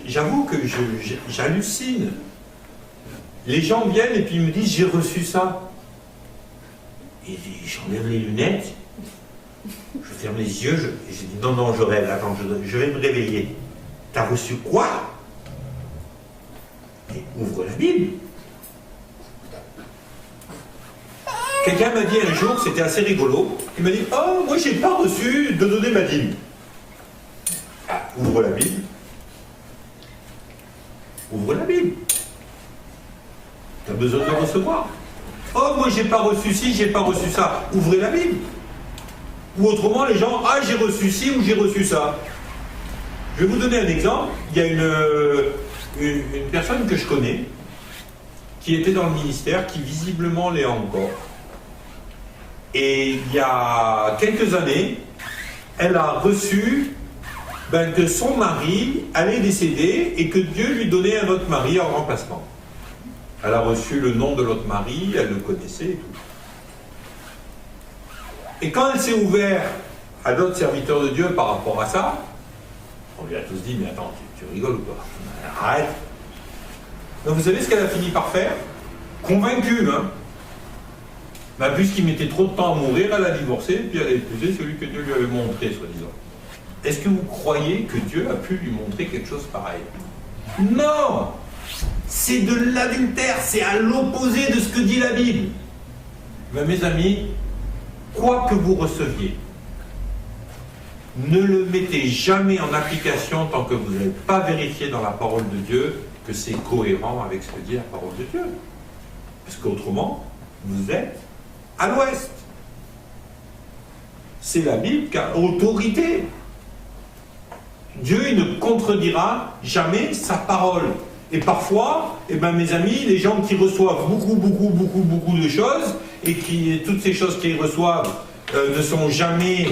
[SPEAKER 1] j'avoue que j'hallucine. Les gens viennent et puis ils me disent j'ai reçu ça. Et j'enlève les lunettes, je ferme les yeux, et je dis non, je rêve, attends, je vais me réveiller. T'as reçu quoi? Et ouvre la Bible. Quelqu'un m'a dit un jour, c'était assez rigolo, il m'a dit oh, moi j'ai pas reçu de donner ma dîme. Ah, ouvre la Bible. Ouvre la Bible. Tu as besoin de recevoir. Oh, moi j'ai pas reçu ci, j'ai pas reçu ça. Ouvrez la Bible. Ou autrement, les gens, ah j'ai reçu ci ou j'ai reçu ça. Je vais vous donner un exemple. Il y a une personne que je connais qui était dans le ministère, qui visiblement l'est encore. Et il y a quelques années, elle a reçu que son mari allait décéder et que Dieu lui donnait un autre mari en remplacement. Elle a reçu le nom de l'autre mari, elle le connaissait et tout. Et quand elle s'est ouverte à d'autres serviteurs de Dieu par rapport à ça, on lui a tous dit, mais attends, tu rigoles ou quoi? Arrête. Donc vous savez ce qu'elle a fini par faire? Convaincue, hein? Puisqu'il mettait trop de temps à mourir, elle a divorcé, puis elle a épousé celui que Dieu lui avait montré, soi-disant. Est-ce que vous croyez que Dieu a pu lui montrer quelque chose pareil? Non! C'est de l'adultère, c'est à l'opposé de ce que dit la Bible. Mais mes amis, quoi que vous receviez, ne le mettez jamais en application tant que vous n'avez pas vérifié dans la parole de Dieu que c'est cohérent avec ce que dit la parole de Dieu. Parce qu'autrement, vous êtes à l'ouest. C'est la Bible qui a autorité. Dieu, il ne contredira jamais sa parole. Et parfois, mes amis, les gens qui reçoivent beaucoup de choses, et qui toutes ces choses qu'ils reçoivent ne sont jamais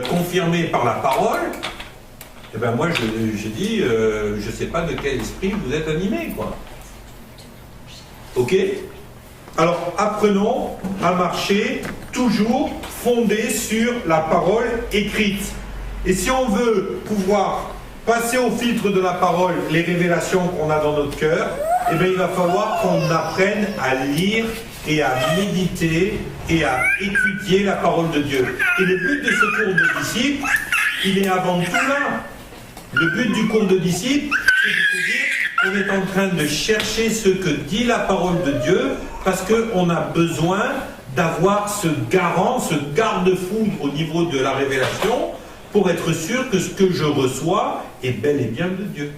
[SPEAKER 1] confirmées par la parole, moi je dis, je ne sais pas de quel esprit vous êtes animés, quoi. Ok? Alors, apprenons à marcher toujours fondé sur la parole écrite. Et si on veut pouvoir passer au filtre de la parole les révélations qu'on a dans notre cœur, il va falloir qu'on apprenne à lire et à méditer et à étudier la parole de Dieu. Et le but de ce cours de disciples, il est avant tout là. Le but du cours de disciples, c'est de se dire qu'on est en train de chercher ce que dit la parole de Dieu, parce qu'on a besoin d'avoir ce garant, ce garde-fou au niveau de la révélation, pour être sûr que ce que je reçois est bel et bien de Dieu.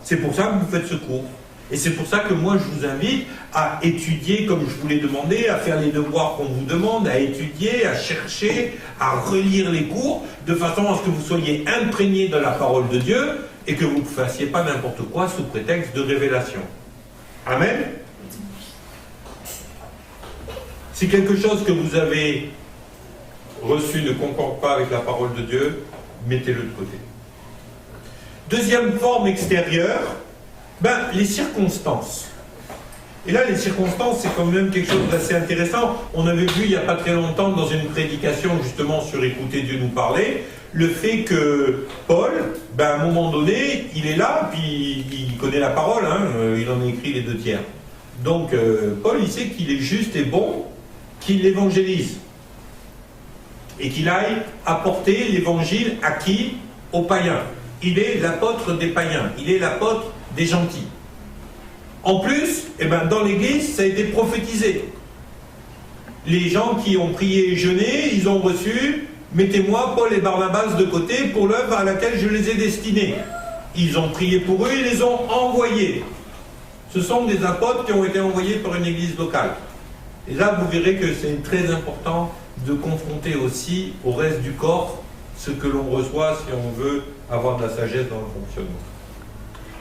[SPEAKER 1] C'est pour ça que vous faites ce cours. Et c'est pour ça que moi je vous invite à étudier comme je vous l'ai demandé, à faire les devoirs qu'on vous demande, à étudier, à chercher, à relire les cours, de façon à ce que vous soyez imprégnés de la parole de Dieu et que vous ne fassiez pas n'importe quoi sous prétexte de révélation. Amen. Si quelque chose que vous avez reçu ne concorde pas avec la parole de Dieu, mettez-le de côté. Deuxième forme extérieure, les circonstances. Et là, les circonstances, c'est quand même quelque chose d'assez intéressant. On avait vu il n'y a pas très longtemps dans une prédication justement sur écouter Dieu nous parler, le fait que Paul, à un moment donné, il est là, puis il connaît la parole, il en a écrit les 2/3. Donc Paul, il sait qu'il est juste et bon qu'il évangélise. Et qu'il aille apporter l'évangile à qui? Aux païens. Il est l'apôtre des païens, il est l'apôtre des gentils. En plus, dans l'église, ça a été prophétisé. Les gens qui ont prié et jeûné, ils ont reçu mettez-moi Paul et Barnabas de côté pour l'œuvre à laquelle je les ai destinés. Ils ont prié pour eux, ils les ont envoyés. Ce sont des apôtres qui ont été envoyés par une église locale. Et là, vous verrez que c'est très important de confronter aussi au reste du corps ce que l'on reçoit si on veut avoir de la sagesse dans le fonctionnement.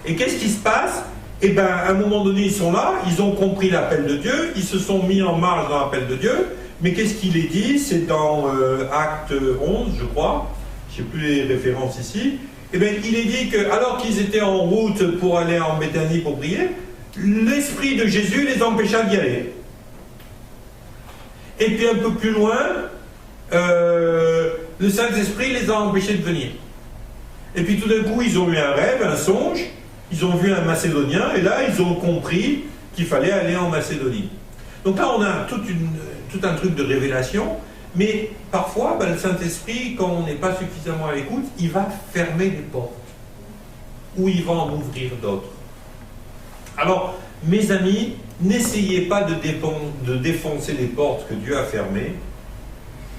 [SPEAKER 1] Et qu'est-ce qui se passe? Eh bien, à un moment donné, ils sont là, ils ont compris l'appel de Dieu, ils se sont mis en marche dans l'appel de Dieu, mais qu'est-ce qu'il est dit? C'est dans Acte 11, je crois, je n'ai plus les références ici. Eh bien, il est dit que, alors qu'ils étaient en route pour aller en Béthanie pour prier, l'Esprit de Jésus les empêcha d'y aller. Et puis un peu plus loin, le Saint-Esprit les a empêchés de venir. Et puis tout d'un coup, ils ont eu un rêve, un songe, ils ont vu un Macédonien, et là, ils ont compris qu'il fallait aller en Macédonie. Donc là, on a tout un truc de révélation, mais parfois, le Saint-Esprit, quand on n'est pas suffisamment à l'écoute, il va fermer les portes, ou il va en ouvrir d'autres. Alors, mes amis, n'essayez pas de défoncer les portes que Dieu a fermées,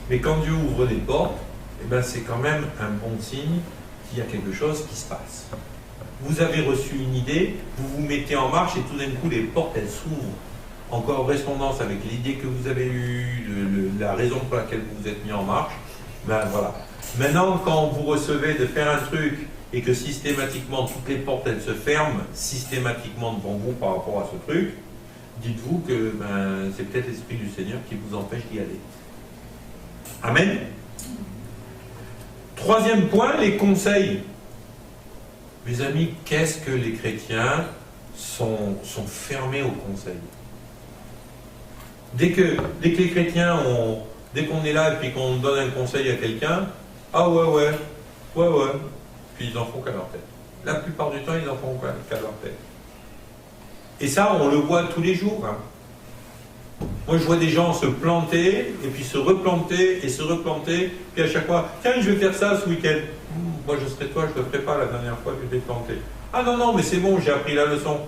[SPEAKER 1] mais quand Dieu ouvre les portes, eh ben, c'est quand même un bon signe qu'il y a quelque chose qui se passe. Vous avez reçu une idée, vous vous mettez en marche et tout d'un coup les portes elles s'ouvrent en correspondance avec l'idée que vous avez eue, la raison pour laquelle vous vous êtes mis en marche. Ben voilà. Maintenant, quand vous recevez de faire un truc et que systématiquement toutes les portes elles se ferment systématiquement devant vous par rapport à ce truc, dites-vous que c'est peut-être l'Esprit du Seigneur qui vous empêche d'y aller. Amen. Troisième point, les conseils. Mes amis, qu'est-ce que les chrétiens sont fermés aux conseils? Dès que les chrétiens, dès qu'on est là et puis qu'on donne un conseil à quelqu'un, ah ouais, puis ils en font qu'à leur tête. La plupart du temps, ils en font qu'à leur tête. Et ça, on le voit tous les jours. Hein. Moi, je vois des gens se planter, et puis se replanter, et se replanter, puis à chaque fois, tiens, je vais faire ça ce week-end. Moi, je serai toi, je ne le ferai pas la dernière fois que je t'ai planté. Ah non, mais c'est bon, j'ai appris la leçon.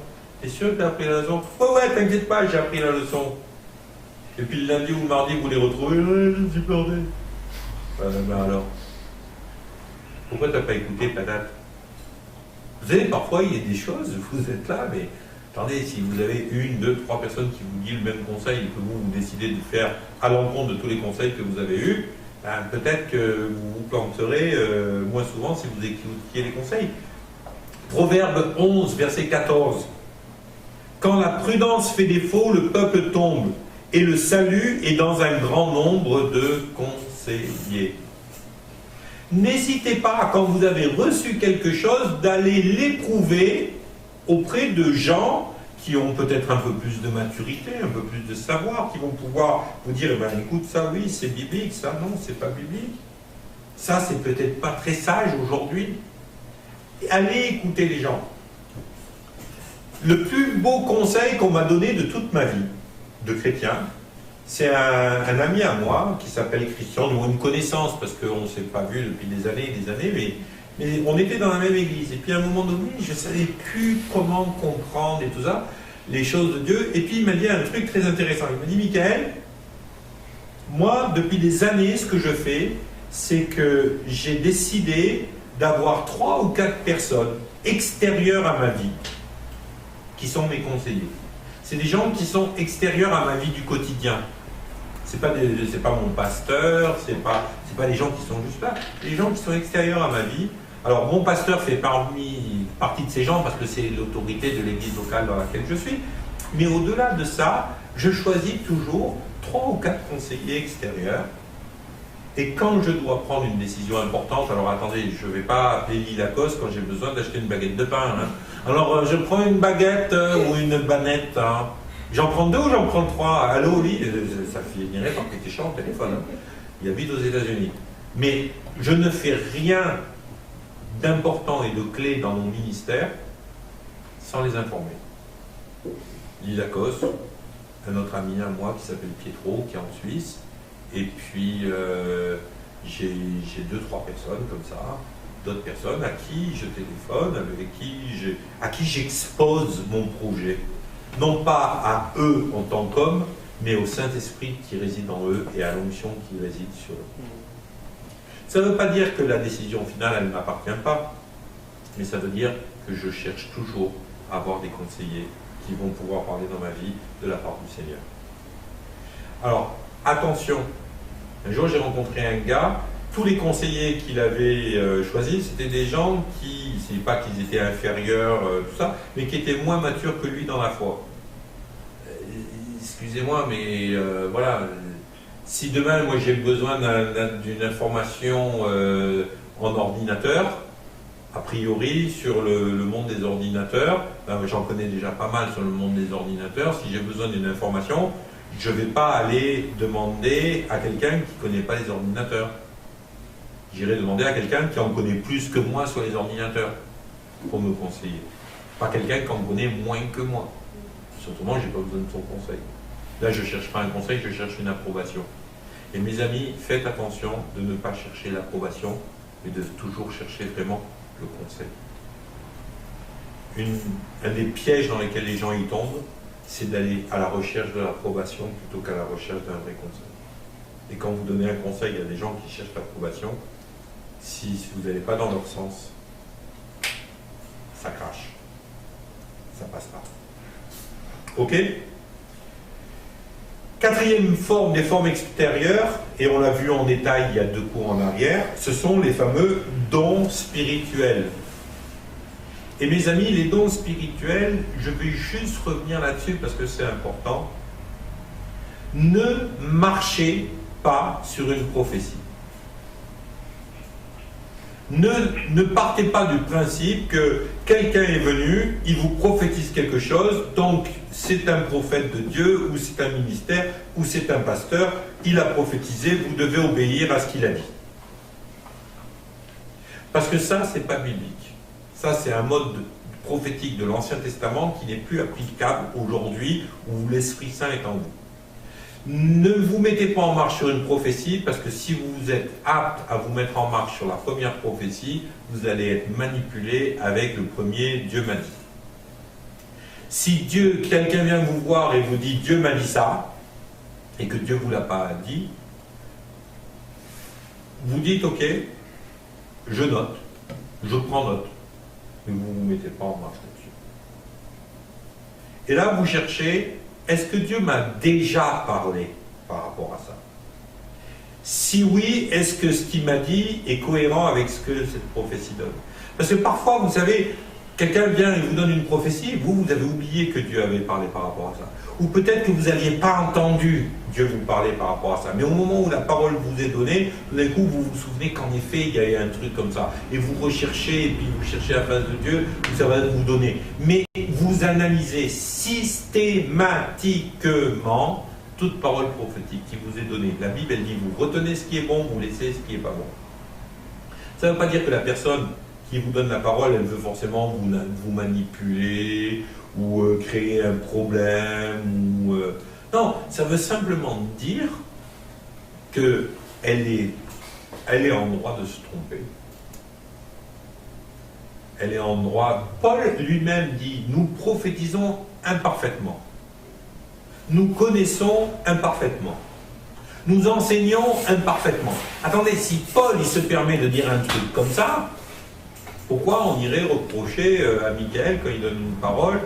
[SPEAKER 1] T'es sûr que tu as appris la leçon? Ouais, t'inquiète pas, j'ai appris la leçon. Et puis le lundi ou le mardi, vous les retrouvez, je me suis planté. Alors, pourquoi tu n'as pas écouté, patate? Vous savez, parfois, il y a des choses, vous êtes là, mais attendez, si vous avez une, deux, trois personnes qui vous disent le même conseil et que vous décidez de faire à l'encontre de tous les conseils que vous avez eus, peut-être que vous vous planterez moins souvent si vous écoutiez les conseils. Proverbe 11, verset 14. Quand la prudence fait défaut, le peuple tombe, et le salut est dans un grand nombre de conseillers. N'hésitez pas, quand vous avez reçu quelque chose, d'aller l'éprouver auprès de gens qui ont peut-être un peu plus de maturité, un peu plus de savoir, qui vont pouvoir vous dire, écoute, ça oui, c'est biblique, ça non, c'est pas biblique. Ça, c'est peut-être pas très sage aujourd'hui. Allez écouter les gens. Le plus beau conseil qu'on m'a donné de toute ma vie, de chrétien, c'est un ami à moi qui s'appelle Christian, nous une connaissance parce qu'on ne s'est pas vu depuis des années et des années, mais on était dans la même église. Et puis à un moment donné, je ne savais plus comment comprendre et tout ça, les choses de Dieu. Et puis il m'a dit un truc très intéressant. Il m'a dit, Michael, moi, depuis des années, ce que je fais, c'est que j'ai décidé d'avoir 3 ou 4 personnes extérieures à ma vie qui sont mes conseillers. C'est des gens qui sont extérieurs à ma vie du quotidien. C'est pas mon pasteur, c'est pas les gens qui sont juste là, les gens qui sont extérieurs à ma vie. Alors mon pasteur fait partie de ces gens parce que c'est l'autorité de l'église locale dans laquelle je suis. Mais au-delà de ça, je choisis toujours 3 ou 4 conseillers extérieurs. Et quand je dois prendre une décision importante, alors attendez, je ne vais pas appeler Lily Lacoste quand j'ai besoin d'acheter une baguette de pain. Hein. Alors je prends une baguette ou une banette. Hein. J'en prends 2 ou j'en prends 3? Allô, Lily, ça finirait par que tu chantes au téléphone. Hein. Il habite aux États-Unis. Mais je ne fais rien d'important et de clé dans mon ministère sans les informer. Lily Lacoste, un autre ami à moi qui s'appelle Pietro, qui est en Suisse. Et puis, j'ai 2-3 personnes comme ça, d'autres personnes à qui je téléphone, à qui j'expose mon projet. Non pas à eux en tant qu'hommes, mais au Saint-Esprit qui réside en eux et à l'onction qui réside sur eux. Ça ne veut pas dire que la décision finale, elle ne m'appartient pas, mais ça veut dire que je cherche toujours à avoir des conseillers qui vont pouvoir parler dans ma vie de la part du Seigneur. Alors, attention, un jour j'ai rencontré un gars, tous les conseillers qu'il avait choisis, c'était des gens qui, c'est pas qu'ils étaient inférieurs, tout ça, mais qui étaient moins matures que lui dans la foi. Excusez-moi, mais voilà, si demain, moi j'ai besoin d'une information en ordinateur, a priori, sur le monde des ordinateurs, ben, j'en connais déjà pas mal sur le monde des ordinateurs, si j'ai besoin d'une information, je ne vais pas aller demander à quelqu'un qui ne connaît pas les ordinateurs. J'irai demander à quelqu'un qui en connaît plus que moi sur les ordinateurs pour me conseiller. Pas quelqu'un qui en connaît moins que moi. Surtout moi, je n'ai pas besoin de son conseil. Là, je ne cherche pas un conseil, je cherche une approbation. Et mes amis, faites attention de ne pas chercher l'approbation, mais de toujours chercher vraiment le conseil. Un des pièges dans lesquels les gens y tombent, c'est d'aller à la recherche de l'approbation plutôt qu'à la recherche d'un vrai conseil. Et quand vous donnez un conseil à des gens qui cherchent l'approbation, si vous n'allez pas dans leur sens, ça crache. Ça passe pas. Ok ? Quatrième forme des formes extérieures, et on l'a vu en détail il y a 2 cours en arrière, ce sont les fameux dons spirituels. Et mes amis, les dons spirituels, je vais juste revenir là-dessus parce que c'est important. Ne marchez pas sur une prophétie. Ne partez pas du principe que quelqu'un est venu, il vous prophétise quelque chose, donc c'est un prophète de Dieu, ou c'est un ministère, ou c'est un pasteur, il a prophétisé, vous devez obéir à ce qu'il a dit. Parce que ça, c'est pas biblique. Ça, c'est un mode prophétique de l'Ancien Testament qui n'est plus applicable aujourd'hui où l'Esprit Saint est en vous. Ne vous mettez pas en marche sur une prophétie parce que si vous êtes apte à vous mettre en marche sur la première prophétie, vous allez être manipulé avec le premier « Dieu m'a dit ». Si quelqu'un vient vous voir et vous dit « Dieu m'a dit ça » et que Dieu ne vous l'a pas dit, vous dites « Ok, je note, je prends note ». Mais vous ne vous mettez pas en marche là-dessus. Et là, vous cherchez, est-ce que Dieu m'a déjà parlé par rapport à ça? Si oui, est-ce que ce qu'il m'a dit est cohérent avec ce que cette prophétie donne? Parce que parfois, vous savez, quelqu'un vient et vous donne une prophétie, et vous avez oublié que Dieu avait parlé par rapport à ça. Ou peut-être que vous n'aviez pas entendu Dieu vous parler par rapport à ça. Mais au moment où la parole vous est donnée, tout d'un coup, vous vous souvenez qu'en effet, il y a eu un truc comme ça. Et vous recherchez, et puis vous cherchez la face de Dieu, ça va vous donner. Mais vous analysez systématiquement toute parole prophétique qui vous est donnée. La Bible, elle dit, vous retenez ce qui est bon, vous laissez ce qui n'est pas bon. Ça ne veut pas dire que la personne qui vous donne la parole, elle veut forcément vous manipuler, ou créer un problème, ou... Non, ça veut simplement dire qu'elle est en droit de se tromper. Elle est en droit... Paul lui-même dit, nous prophétisons imparfaitement. Nous connaissons imparfaitement. Nous enseignons imparfaitement. Attendez, si Paul il se permet de dire un truc comme ça, pourquoi on irait reprocher à Michael, quand il donne une parole,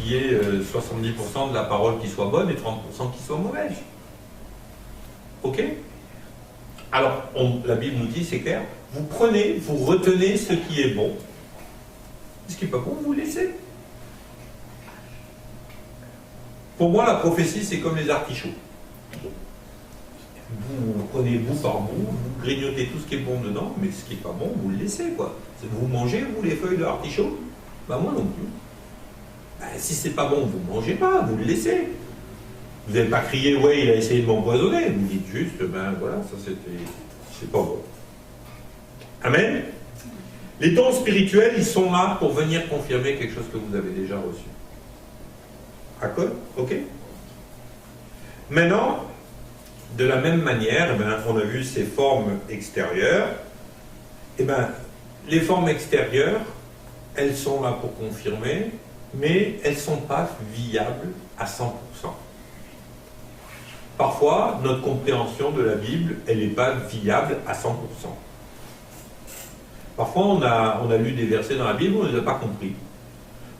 [SPEAKER 1] qui est 70% de la parole qui soit bonne et 30% qui soit mauvaise? Ok? Alors, la Bible nous dit, c'est clair, vous prenez, vous retenez ce qui est bon. Ce qui n'est pas bon, vous laissez. Pour moi, la prophétie, c'est comme les artichauts. Vous prenez bout par bout, vous grignotez tout ce qui est bon dedans, mais ce qui n'est pas bon, vous le laissez, quoi. Vous mangez, vous, les feuilles de l'artichaut? Ben moi non plus. Ben, si c'est pas bon, vous ne mangez pas, vous le laissez. Vous n'avez pas crié, ouais, il a essayé de m'empoisonner. Vous dites juste, ben voilà, ça c'est pas bon. Amen. Les dons spirituels, ils sont là pour venir confirmer quelque chose que vous avez déjà reçu. D'accord? Ok? Maintenant, de la même manière, eh bien, on a vu ces formes extérieures. Eh bien, les formes extérieures, elles sont là pour confirmer, mais elles ne sont pas viables à 100%. Parfois, notre compréhension de la Bible, elle n'est pas viable à 100%. Parfois, on a lu des versets dans la Bible, on ne les a pas compris.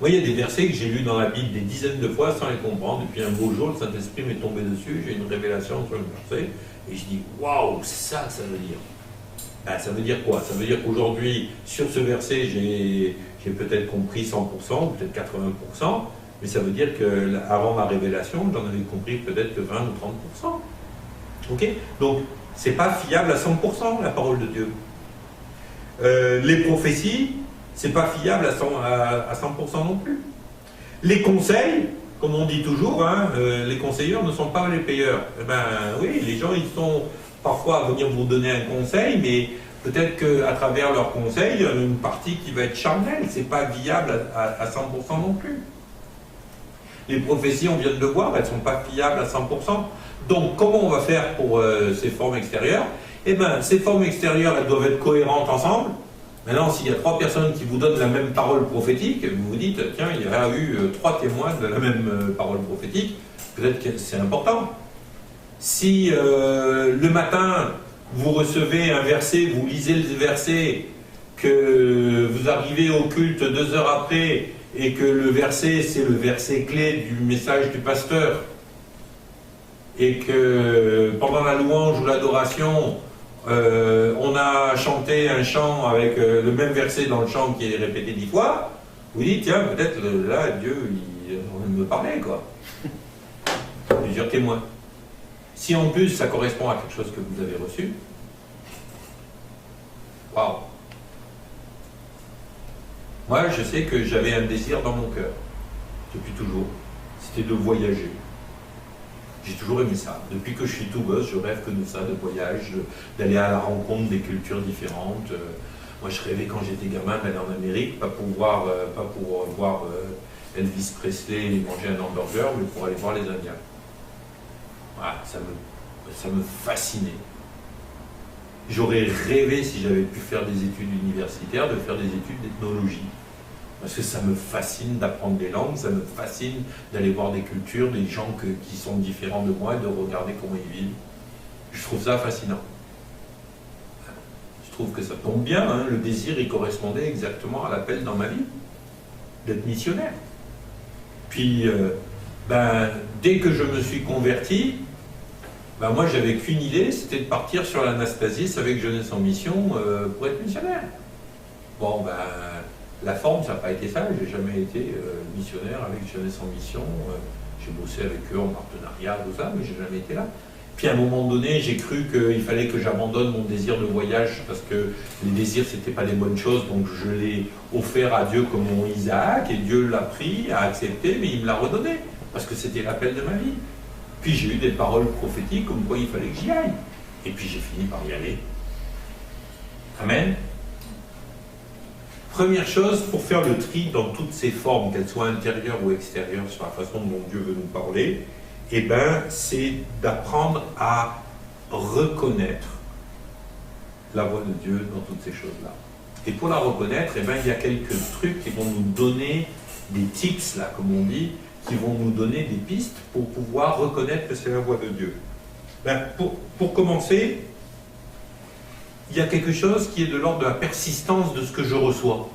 [SPEAKER 1] Moi, il y a des versets que j'ai lus dans la Bible des dizaines de fois sans les comprendre. Et puis un beau jour, le Saint-Esprit m'est tombé dessus, j'ai une révélation sur le verset, et je dis, waouh, c'est ça que ça veut dire. Ben, ça veut dire quoi? Ça veut dire qu'aujourd'hui, sur ce verset, j'ai peut-être compris 100%, ou peut-être 80%, mais ça veut dire qu'avant ma révélation, j'en avais compris peut-être que 20 ou 30%. Ok? Donc, c'est pas fiable à 100%, la parole de Dieu. Les prophéties, c'est pas fiable à 100% non plus. Les conseils, comme on dit toujours, hein, les conseilleurs ne sont pas les payeurs. Eh ben oui, les gens, ils sont parfois à venir vous donner un conseil, mais peut-être qu'à travers leur conseil, il y a une partie qui va être charnelle, c'est pas viable à 100% non plus. Les prophéties, on vient de le voir, elles ne sont pas fiables à 100%. Donc, comment on va faire pour ces formes extérieures? Eh bien, ces formes extérieures, elles doivent être cohérentes ensemble. Maintenant, s'il y a 3 personnes qui vous donnent la même parole prophétique, vous vous dites, tiens, il y a eu 3 témoins de la même parole prophétique, peut-être que c'est important. Si le matin, vous recevez un verset, vous lisez le verset, que vous arrivez au culte 2 heures après, et que le verset, c'est le verset clé du message du pasteur, et que pendant la louange ou l'adoration, on a chanté un chant avec le même verset dans le chant qui est répété 10 fois, vous dites, tiens, peut-être là, Dieu, il est en train de me parler, quoi. Plusieurs témoins. Si en plus ça correspond à quelque chose que vous avez reçu, waouh! Moi, je sais que j'avais un désir dans mon cœur, depuis toujours, c'était de voyager. J'ai toujours aimé ça. Depuis que je suis tout gosse, je rêve que de ça, de voyage, d'aller à la rencontre des cultures différentes. Moi, je rêvais quand j'étais gamin d'aller en Amérique, pas pour voir Elvis Presley et manger un hamburger, mais pour aller voir les Indiens. Voilà, ça me fascinait. J'aurais rêvé, si j'avais pu faire des études universitaires, de faire des études d'ethnologie. Parce que ça me fascine d'apprendre des langues, ça me fascine d'aller voir des cultures, des gens qui sont différents de moi et de regarder comment ils vivent. Je trouve ça fascinant. Je trouve que ça tombe bien, hein, le désir, il correspondait exactement à l'appel dans ma vie, d'être missionnaire. Puis, dès que je me suis converti, moi j'avais qu'une idée, c'était de partir sur l'Anastasis avec Jeunesse en Mission pour être missionnaire. Bon, la forme, ça n'a pas été ça, j'ai jamais été missionnaire avec Jeunesse en Mission, j'ai bossé avec eux en partenariat, tout ça, mais j'ai jamais été là. Puis à un moment donné, j'ai cru qu'il fallait que j'abandonne mon désir de voyage, parce que les désirs, c'était pas les bonnes choses, donc je l'ai offert à Dieu comme mon Isaac, et Dieu l'a pris, a accepté, mais il me l'a redonné, parce que c'était l'appel de ma vie. Puis j'ai eu des paroles prophétiques comme quoi il fallait que j'y aille. Et puis j'ai fini par y aller. Amen. Première chose, pour faire le tri dans toutes ces formes, qu'elles soient intérieures ou extérieures, sur la façon dont Dieu veut nous parler, c'est d'apprendre à reconnaître la voix de Dieu dans toutes ces choses-là. Et pour la reconnaître, il y a quelques trucs qui vont nous donner des tips, là, comme on dit, qui vont nous donner des pistes pour pouvoir reconnaître que c'est la voix de Dieu. Pour commencer, il y a quelque chose qui est de l'ordre de la persistance de ce que je reçois.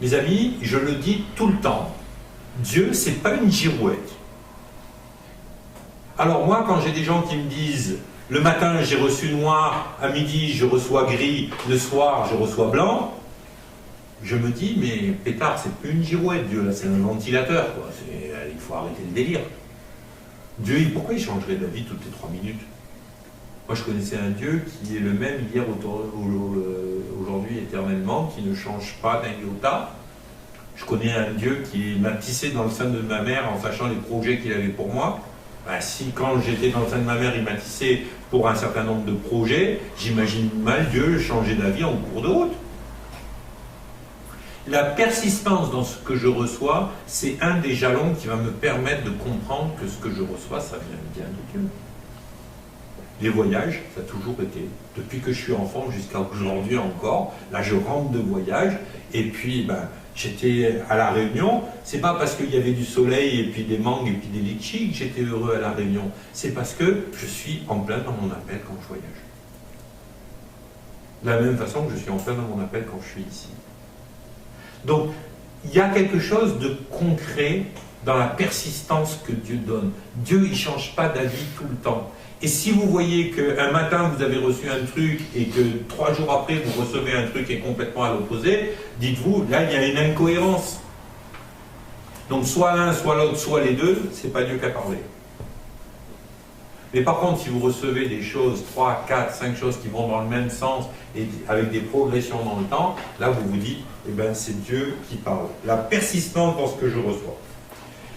[SPEAKER 1] Mes amis, je le dis tout le temps, Dieu, c'est pas une girouette. Alors moi, quand j'ai des gens qui me disent, le matin j'ai reçu noir, à midi je reçois gris, le soir je reçois blanc, je me dis, mais pétard, c'est plus une girouette, Dieu, là, c'est un ventilateur, quoi. Il faut arrêter le délire. Dieu, pourquoi il changerait d'avis toutes les 3 minutes? Moi, je connaissais un Dieu qui est le même hier, aujourd'hui, éternellement, qui ne change pas d'un iota. Je connais un Dieu qui m'a tissé dans le sein de ma mère en sachant les projets qu'il avait pour moi. Si quand j'étais dans le sein de ma mère, il m'a tissé pour un certain nombre de projets, j'imagine mal Dieu changer d'avis en cours de route. La persistance dans ce que je reçois, c'est un des jalons qui va me permettre de comprendre que ce que je reçois, ça vient bien de Dieu. Les voyages, ça a toujours été. Depuis que je suis enfant jusqu'à aujourd'hui encore, là je rentre de voyage, et puis j'étais à La Réunion, c'est pas parce qu'il y avait du soleil et puis des mangues et puis des litchis que j'étais heureux à La Réunion, c'est parce que je suis en plein dans mon appel quand je voyage. De la même façon que je suis en plein dans mon appel quand je suis ici. Donc, il y a quelque chose de concret dans la persistance que Dieu donne. Dieu, il ne change pas d'avis tout le temps. Et si vous voyez qu'un matin, vous avez reçu un truc et que 3 jours après, vous recevez un truc qui est complètement à l'opposé, dites-vous, là, il y a une incohérence. Donc, soit l'un, soit l'autre, soit les deux, c'est pas Dieu qui a parlé. Mais par contre, si vous recevez des choses, 3, 4, 5 choses qui vont dans le même sens et avec des progressions dans le temps, là, vous vous dites, eh ben, c'est Dieu qui parle. La persistance dans ce que je reçois.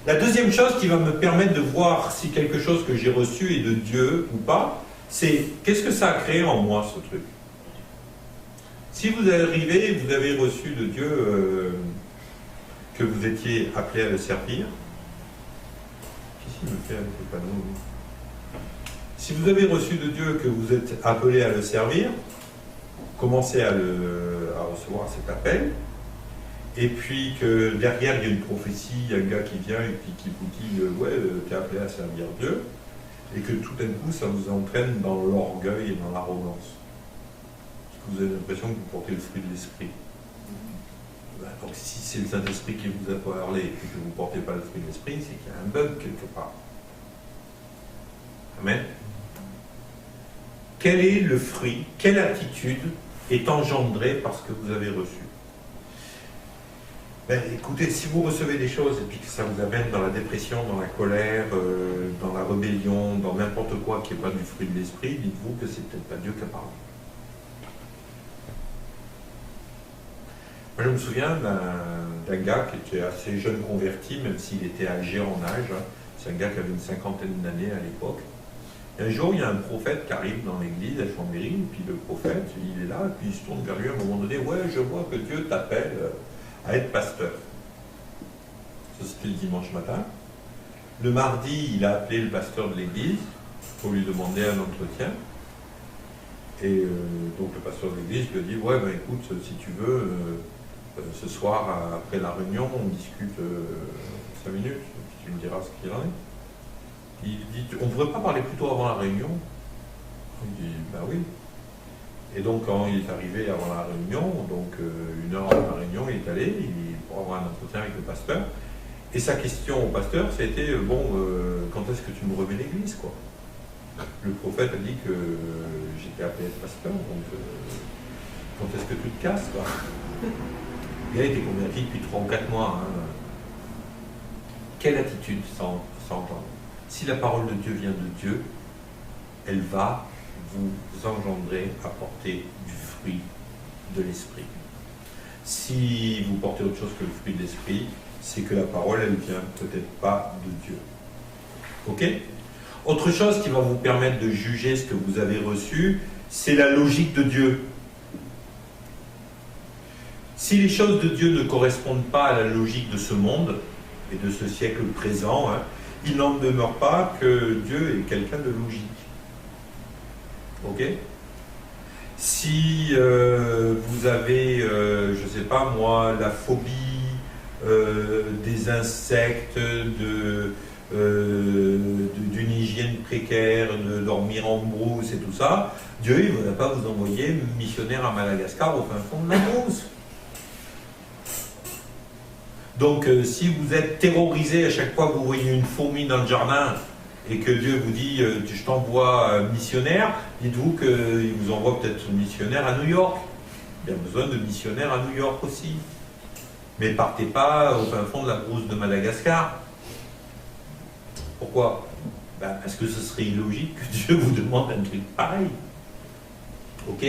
[SPEAKER 1] La deuxième chose qui va me permettre de voir si quelque chose que j'ai reçu est de Dieu ou pas, c'est qu'est-ce que ça a créé en moi, ce truc. Si vous arrivez, vous avez reçu de Dieu que vous étiez appelé à le servir. Qu'est-ce qu'il me fait avec le panneau? Si vous avez reçu de Dieu que vous êtes appelé à le servir, commencez à recevoir cet appel. Et puis que derrière il y a une prophétie, il y a un gars qui vient et puis qui vous dit ouais, tu es appelé à servir Dieu, et que tout d'un coup ça vous entraîne dans l'orgueil et dans l'arrogance. Parce que vous avez l'impression que vous portez le fruit de l'esprit. Donc si c'est le Saint-Esprit qui vous a parlé et que vous ne portez pas le fruit de l'esprit, c'est qu'il y a un bug quelque part. Amen. Quel est le fruit, quelle attitude est engendrée par ce que vous avez reçu? Ben, écoutez, si vous recevez des choses et puis que ça vous amène dans la dépression, dans la colère, dans la rébellion, dans n'importe quoi qui n'est pas du fruit de l'esprit, dites-vous que c'est peut-être pas Dieu qui a parlé. Moi, je me souviens d'un gars qui était assez jeune converti, même s'il était âgé en âge. C'est un gars qui avait une 50aine d'années à l'époque. Et un jour, il y a un prophète qui arrive dans l'église à Chambéry, et puis le prophète, il est là, et puis il se tourne vers lui à un moment donné. Ouais, je vois que Dieu t'appelle à être pasteur. Ça, c'était le dimanche matin. Le mardi, il a appelé le pasteur de l'église pour lui demander un entretien. Et donc le pasteur de l'église lui a dit, ouais, ben écoute, si tu veux, ce soir, après la réunion, on discute 5 minutes, tu me diras ce qu'il en est. Il dit, on ne pourrait pas parler plus tôt avant la réunion? Il dit, ben oui. Et donc quand il est arrivé avant la réunion, donc 1 heure avant la réunion, il est allé pour avoir un entretien avec le pasteur. Et sa question au pasteur, c'était, bon, quand est-ce que tu me remets l'église, quoi? Le prophète a dit que j'étais appelé à être pasteur, donc quand est-ce que tu te casses, quoi? Le gars était converti depuis 3 ou 4 mois. Hein. Quelle attitude ça engendre? Si la parole de Dieu vient de Dieu, elle va vous engendrer à porter du fruit de l'esprit. Si vous portez autre chose que le fruit de l'esprit, c'est que la parole, elle vient peut-être pas de Dieu. Ok? Autre chose qui va vous permettre de juger ce que vous avez reçu, c'est la logique de Dieu. Si les choses de Dieu ne correspondent pas à la logique de ce monde et de ce siècle présent, hein, il n'en demeure pas que Dieu est quelqu'un de logique. Ok? Si vous avez, je ne sais pas moi, la phobie des insectes, d'une hygiène précaire, de dormir en brousse et tout ça, Dieu il ne va pas vous envoyer missionnaire à Madagascar au fin fond de la brousse. Donc si vous êtes terrorisé à chaque fois que vous voyez une fourmi dans le jardin et que Dieu vous dit je t'envoie missionnaire, dites-vous qu'il vous envoie peut-être missionnaire à New York. Il y a besoin de missionnaires à New York aussi. Mais partez pas au fin fond de la brousse de Madagascar. Pourquoi? Ben, parce que ce serait illogique que Dieu vous demande un truc pareil. Ok?